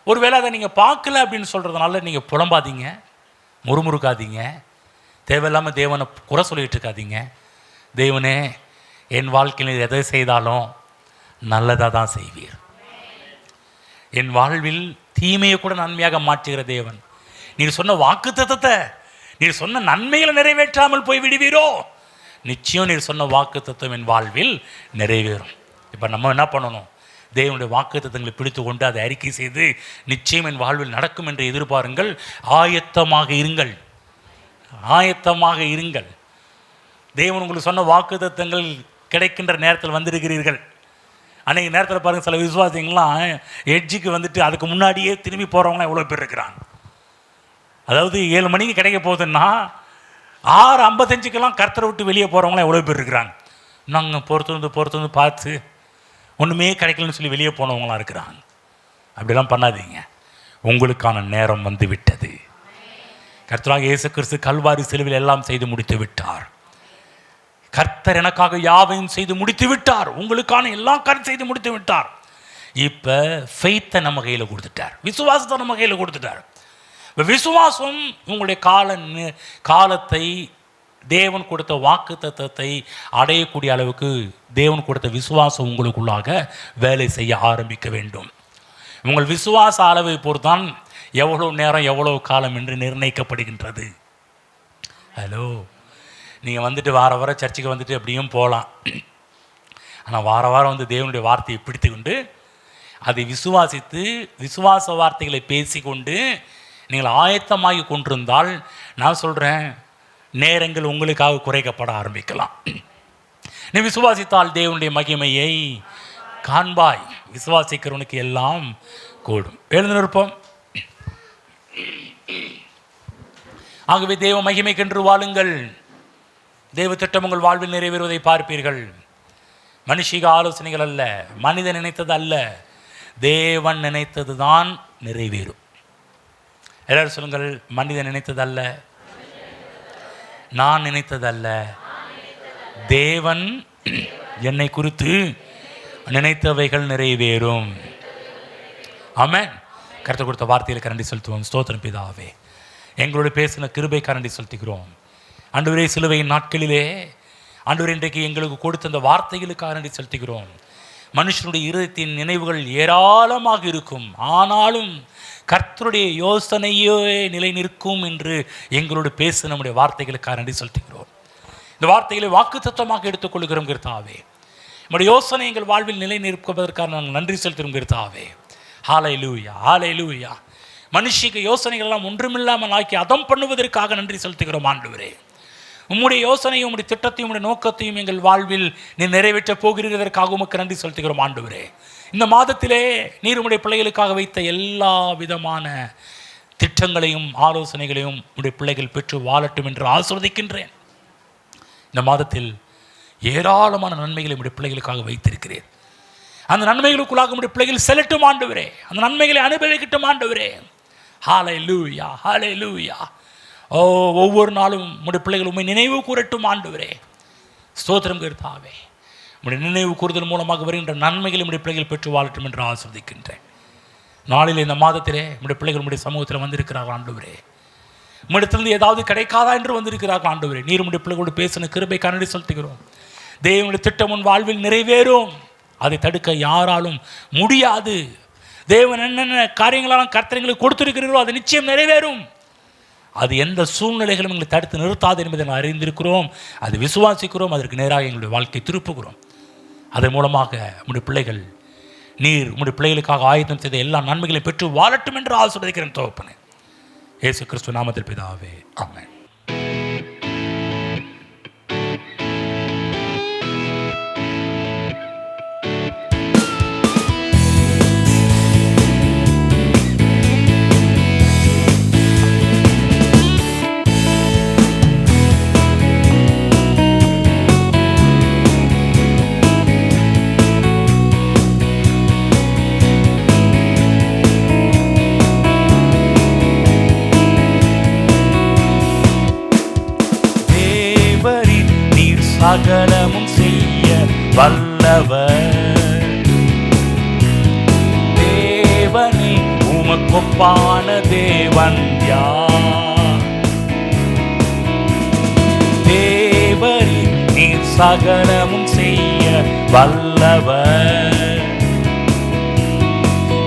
ஒருவேளை அதை நீங்கள் பார்க்கல அப்படின்னு சொல்கிறதுனால நீங்கள் புலம்பாதீங்க, முறுமுறுக்காதீங்க, தேவையில்லாமல் தேவனை குறை சொல்லிகிட்டு இருக்காதீங்க. தேவனே, என் வாழ்க்கையில் எதை செய்தாலும் நல்லதாக தான் செய்வீர். என் வாழ்வில் தீமையை கூட நன்மையாக மாற்றுகிற தேவன். நீர் சொன்ன வாக்கு தத்தத்தை, நீர் சொன்ன நன்மைகளை நிறைவேற்றாமல் போய் விடுவீரோ? நிச்சயம் நீர் சொன்ன வாக்கு தத்துவம் என் வாழ்வில் நிறைவேறும். இப்போ நம்ம என்ன பண்ணணும்? தேவனுடைய வாக்கு தத்தங்களை பிடித்து கொண்டு அதை அறிக்கை செய்து நிச்சயம் என் வாழ்வில் நடக்கும் என்று எதிர்பாருங்கள். ஆயத்தமாக இருங்கள், ஆயத்தமாக இருங்கள். தேவன் உங்களுக்கு சொன்ன வாக்கு தத்தங்கள் கிடைக்கின்ற நேரத்தில் வந்திருக்கிறீர்கள். அன்றைக்கி நேரத்தில் பாருங்கள், சில விசுவாசிங்களாம் எட்ஜுக்கு அதுக்கு முன்னாடியே திரும்பி போகிறவங்களாம் எவ்வளோ பேர் இருக்கிறாங்க. அதாவது 7 மணிக்கு கிடைக்க போகுதுன்னா 6:55 கர்த்தரை விட்டு வெளியே போகிறவங்களாம் எவ்வளோ பேர் இருக்கிறாங்க. நாங்கள் பொறுத்து பார்த்து ஒன்றுமே கிடைக்கலன்னு சொல்லி வெளியே போனவங்களாம் இருக்கிறாங்க. அப்படிலாம் பண்ணாதீங்க. உங்களுக்கான நேரம் வந்து விட்டது. கர்த்தராகிய இயேசு கிறிஸ்து கல்வாரி சிலுவையில் எல்லாம் செய்து முடித்து விட்டார். கர்த்தர் எனக்காக யாவையும் செய்து முடித்து விட்டார். உங்களுக்கான எல்லா காரியம் செய்து முடித்து விட்டார். இப்போ ஃபெய்த்தை நம்ம கையில் கொடுத்துட்டார், விசுவாசத்தை நம்ம கையில் கொடுத்துட்டார். இப்போ விசுவாசம் உங்களுடைய காலத்தை தேவன் கொடுத்த வாக்குத்தத்தத்தை அடையக்கூடிய அளவுக்கு தேவன் கொடுத்த விசுவாசம் உங்களுக்குள்ளாக வேலை செய்ய ஆரம்பிக்க வேண்டும். உங்கள் விசுவாச அளவை பொறுத்தான் எவ்வளோ நேரம் எவ்வளோ காலம் என்று நிர்ணயிக்கப்படுகின்றது. ஹலோ, நீங்கள் வந்துட்டு வாரம் சர்ச்சுக்கு வந்துட்டு அப்படியும் போகலாம். ஆனால் வாரம் வந்து தேவனுடைய வார்த்தையை பிடித்து கொண்டு அதை விசுவாசித்து விசுவாச வார்த்தைகளை பேசிக்கொண்டு நீங்கள் ஆயத்தமாகி கொண்டிருந்தால் நான் சொல்கிறேன், நேரங்கள் உங்களுக்காக குறைக்கப்பட ஆரம்பிக்கலாம். நீ விசுவாசித்தால் தேவனுடைய மகிமையை காண்பாய். விசுவாசிக்கிறவனுக்கு எல்லாம் கூடும். எழுந்து நிற்போம். ஆகவே தேவ மகிமைக்கென்று வாழுங்கள். தேவ திட்டம் உங்கள் வாழ்வில் நிறைவேறுவதை பார்ப்பீர்கள். மனுஷிக ஆலோசனைகள் அல்ல, மனிதன் நினைத்தது அல்ல, தேவன் நினைத்தது தான் நிறைவேறும். எல்லாரும் சொல்லுங்கள், மனிதன் நினைத்தது அல்ல, நான் நினைத்தது அல்ல, தேவன் என்னை குறித்து நினைத்தவைகள் நிறைவேறும். ஆமென். கர்த்தர் கொடுத்த வார்த்தைகளுக்கு நன்றி செலுத்துவோம். ஸ்தோத்திரம் பிதாவே, எங்களோட பேசின கிருபைக்கு நன்றி செலுத்துகிறோம். ஆண்டவரே, சிலுவையின் நாட்களிலே ஆண்டவரே இன்றைக்கு எங்களுக்கு கொடுத்த அந்த வார்த்தைகளுக்காக நன்றி செலுத்துகிறோம். மனுஷனுடைய இருதயத்தின் நினைவுகள் ஏராளமாக இருக்கும், ஆனாலும் கர்த்தருடைய யோசனையே நிலை நிற்கும் என்று எங்களோடு பேச நம்முடைய வார்த்தைகளுக்காக நன்றி செலுத்துகிறோம். இந்த வார்த்தைகளை வாக்குத்தத்தமாக எடுத்துக்கொள்கிறோம் கர்த்தாவே. நம்முடைய யோசனை எங்கள் வாழ்வில் நிலை நிற்பதற்காக நாங்கள் நன்றி செலுத்துகிறோம் கர்த்தாவே. ஹல்லேலூயா, ஹல்லேலூயா. மனுஷிக யோசனைகள் எல்லாம் ஒன்றுமில்லாமல் ஆக்கி அதம் பண்ணுவதற்காக நன்றி செலுத்துகிறோம் ஆண்டவரே. உம்முடைய யோசனையும் உம்முடைய திட்டத்தையும் உம்முடைய நோக்கத்தையும் எங்கள் வாழ்வில் நீ நிறைவேற்றப் போகிறதற்காக உமக்கு நன்றி செலுத்துகிறோம் ஆண்டவரே. இந்த மாதத்திலே நீர் உம்முடைய பிள்ளைகளுக்காக வைத்த எல்லா விதமான திட்டங்களையும் ஆலோசனைகளையும் உம்முடைய பிள்ளைகள் பெற்று வாழட்டும் என்று ஆசீர்வதிக்கின்றேன். இந்த மாதத்தில் ஏராளமான நன்மைகளை உம்முடைய பிள்ளைகளுக்காக வைத்திருக்கிறேன். அந்த நன்மைகளுக்குள்ளாக உம்முடைய பிள்ளைகள் செல்லட்டும் ஆண்டவரே. அந்த நன்மைகளை அனுபவிக்கட்டும் ஆண்டவரே. ஹல்லேலூயா, ஹல்லேலூயா. ஒவ்வொரு நாளும் உம்முடைய பிள்ளைகள் உம்மை நினைவு கூறட்டும் ஆண்டவரே. ஸ்தோத்திரம் கர்த்தாவே. உம்முடைய நினைவு கூறுதல் மூலமாக வருகின்ற நன்மைகளை உம்முடைய பிள்ளைகள் பெற்று வாழட்டும் என்று ஆசீர்வதிக்கின்றேன். நாளில் இந்த மாதத்திலே உம்முடைய பிள்ளைகள் உம்முடைய சமூகத்தில் வந்திருக்கிறார்கள் ஆண்டவரே. உம்மிடத்திலிருந்து ஏதாவது கிடைக்காதா என்று வந்திருக்கிறார்கள் ஆண்டவரே. நீர் உம்முடைய பிள்ளைகளோடு பேசின கிருபை கனடி செலுத்துகிறோம். தேவனுடைய திட்டம் உன் வாழ்வில் நிறைவேறும். அதை தடுக்க யாராலும் முடியாது. தேவன் என்னென்ன காரியங்களாலும் கர்த்தர்களுக்கு கொடுத்திருக்கிறீர்களோ அது நிச்சயம் நிறைவேறும். அது எந்த சூழ்நிலைகளும் எங்களை தடுத்து நிறுத்தாது என்பதை நாங்கள் அறிந்திருக்கிறோம். அது விசுவாசிக்கிறோம். அதற்கு நேராக எங்களுடைய வாழ்க்கை திருப்புகிறோம். அதன் மூலமாக உம்முடைய பிள்ளைகள் நீர் உம்முடைய பிள்ளைகளுக்காக ஆயத்தம் செய்த எல்லா நன்மைகளையும் பெற்று வாழட்டும் என்று ஆசீர்வதிக்கிறேன் தகப்பனே. இயேசு கிறிஸ்து நாமத்தில் பிதாவே, ஆமென். சகலமும் செய்ய வல்லவர் தேவனே, உமக்கொப்பான தேவன் யார்? தேவரே, நீர் சகலமும் செய்ய வல்லவர்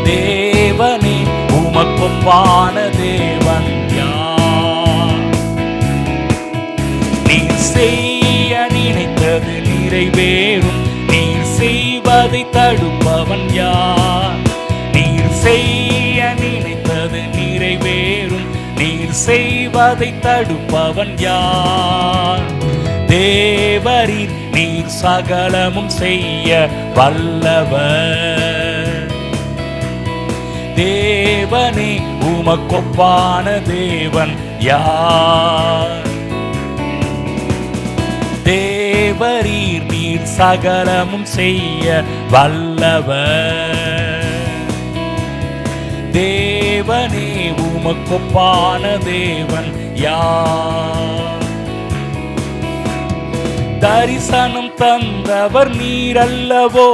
தேவனே, உமக்கொப்பான தேவன் யார்? நீர் நினைத்தது நிறைவேறும். நீர் செய்வதை தடுப்பவன் யார்? நீர் செய்ய நினைத்தது நிறைவேறும். நீர் செய்வதை தடுப்பவன் யார்? தேவரீர், நீர் சகலமும் செய்ய வல்லவர் தேவனே, உமக்கொப்பான தேவன் யார்? தேவரீர், நீர் சகலமும் செய்ய வல்லவர் தேவனே, உமக்கொப்பான தேவன் யார்? தரிசனம் தந்தவர் நீர் அல்லவோ,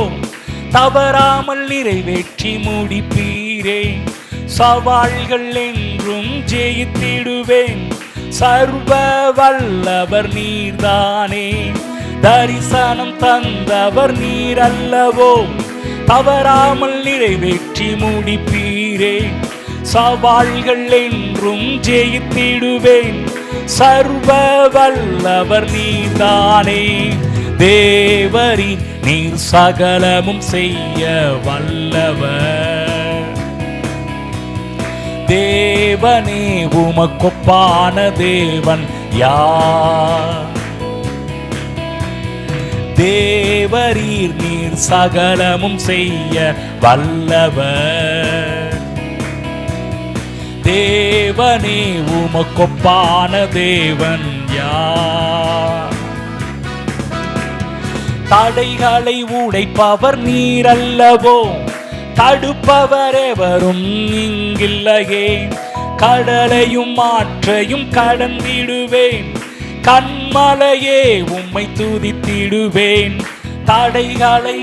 தவறாமல் நிறைவேற்றி முடிப்பீரே. சவால்கள் என்றும் ஜெயித்திடுவேன், சர்வ வல்லவர் நீர்தானே, தரிசனம் தந்தவர் நீர் அல்லவோ, தவறாமல் நிறைவேற்றி முடிப்பீரே, சவால்கள் என்றும் ஜெயித்திடுவேன், சர்வ வல்லவர் நீர்தானே, தேவரின் நீர் சகலமும் செய்ய வல்லவர், தேவனே உமக்கொப்பான தேவன் யார், தேவரீர் நீர் சகலமும் செய்ய வல்லவர், தேவனே உமக்கொப்பான தேவன் யார், தடைகளை உடைப்பவர் நீர் அல்லவோ, தடுப்பவர் எவரும் இங்கில்லையே, கடலையும் ஆற்றையும் கடந்திடுவேன், கண்மலையே உம்மை துதித்திடுவேன், தடைகளை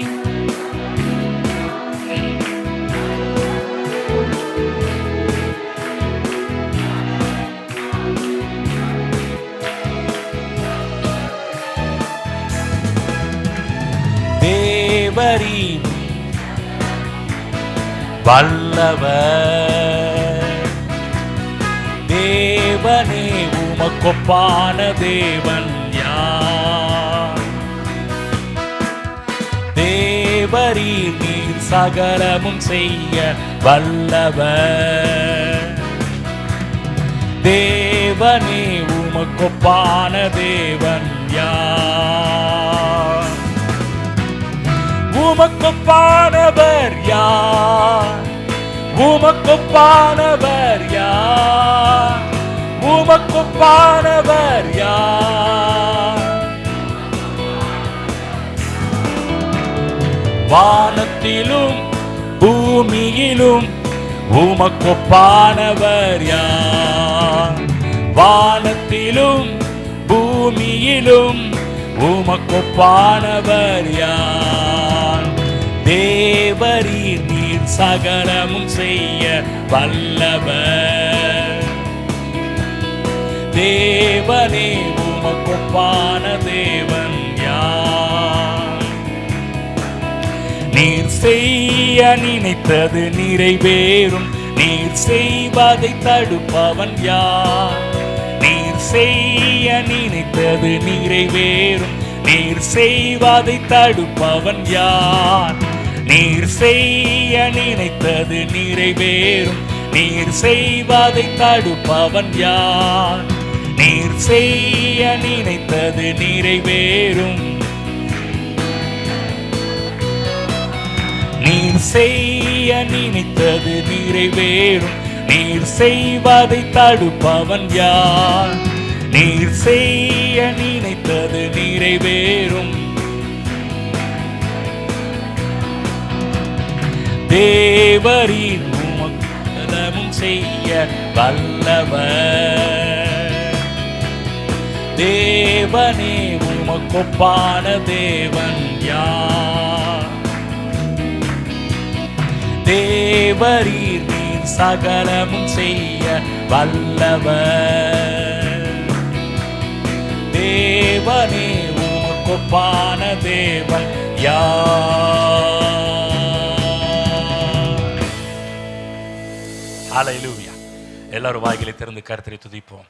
தேவரீர் வல்லவர், தேவனே உமக்கொப்பான தேவன் யார், தேவரீர் நீர் சகலமும் செய்ய வல்லவர், தேவனே உமக்கொப்பான தேவன் யார், உமக்கொப்பானவர் யார், உமக்கொப்பானவர் யார், உமக்கொப்பானவர் யார், வானத்திலும் பூமியிலும் உமக்கொப்பானவர் யார், வானத்திலும் பூமியிலும் உமக்கொப்பானவர் யார், தேவரீர் நீர் சகலமும் செய்ய வல்லவர், தேவனே உமக்கொப்பான தேவன் யார், நீர் செய்ய நினைத்தது நிறைவேறும், நீர் செய்வதை தடுப்பவன் யார், நீர் செய்ய நினைத்தது நிறைவேறும், நீர் செய்வதை தடுப்பவன் யார், நீர் செய்ய நினைத்தது நிறைவேறும், நீர் செய்வதை தடுப்பவன் யார், நீர் செய்ய நினைத்தது நிறைவேறும், நீர் செய்ய நினைத்தது நிறைவேறும், நீர் செய்வதை தடுப்பவன் யார், நீர் செய்ய நினைத்தது நிறைவேறும், தேவரீர் உமக்கெல்லாம் செய்ய வல்லவர், தேவனே உமக்கொப்பான தேவன் யார், தேவரீர் நீர் சகலமும் செய்ய வல்லவர், தேவனே உமக்கொப்பான தேவன் யார். ஹல்லேலூயா. எல்லாரும் வாய்களை திறந்து கர்த்தரை துதிப்போம்.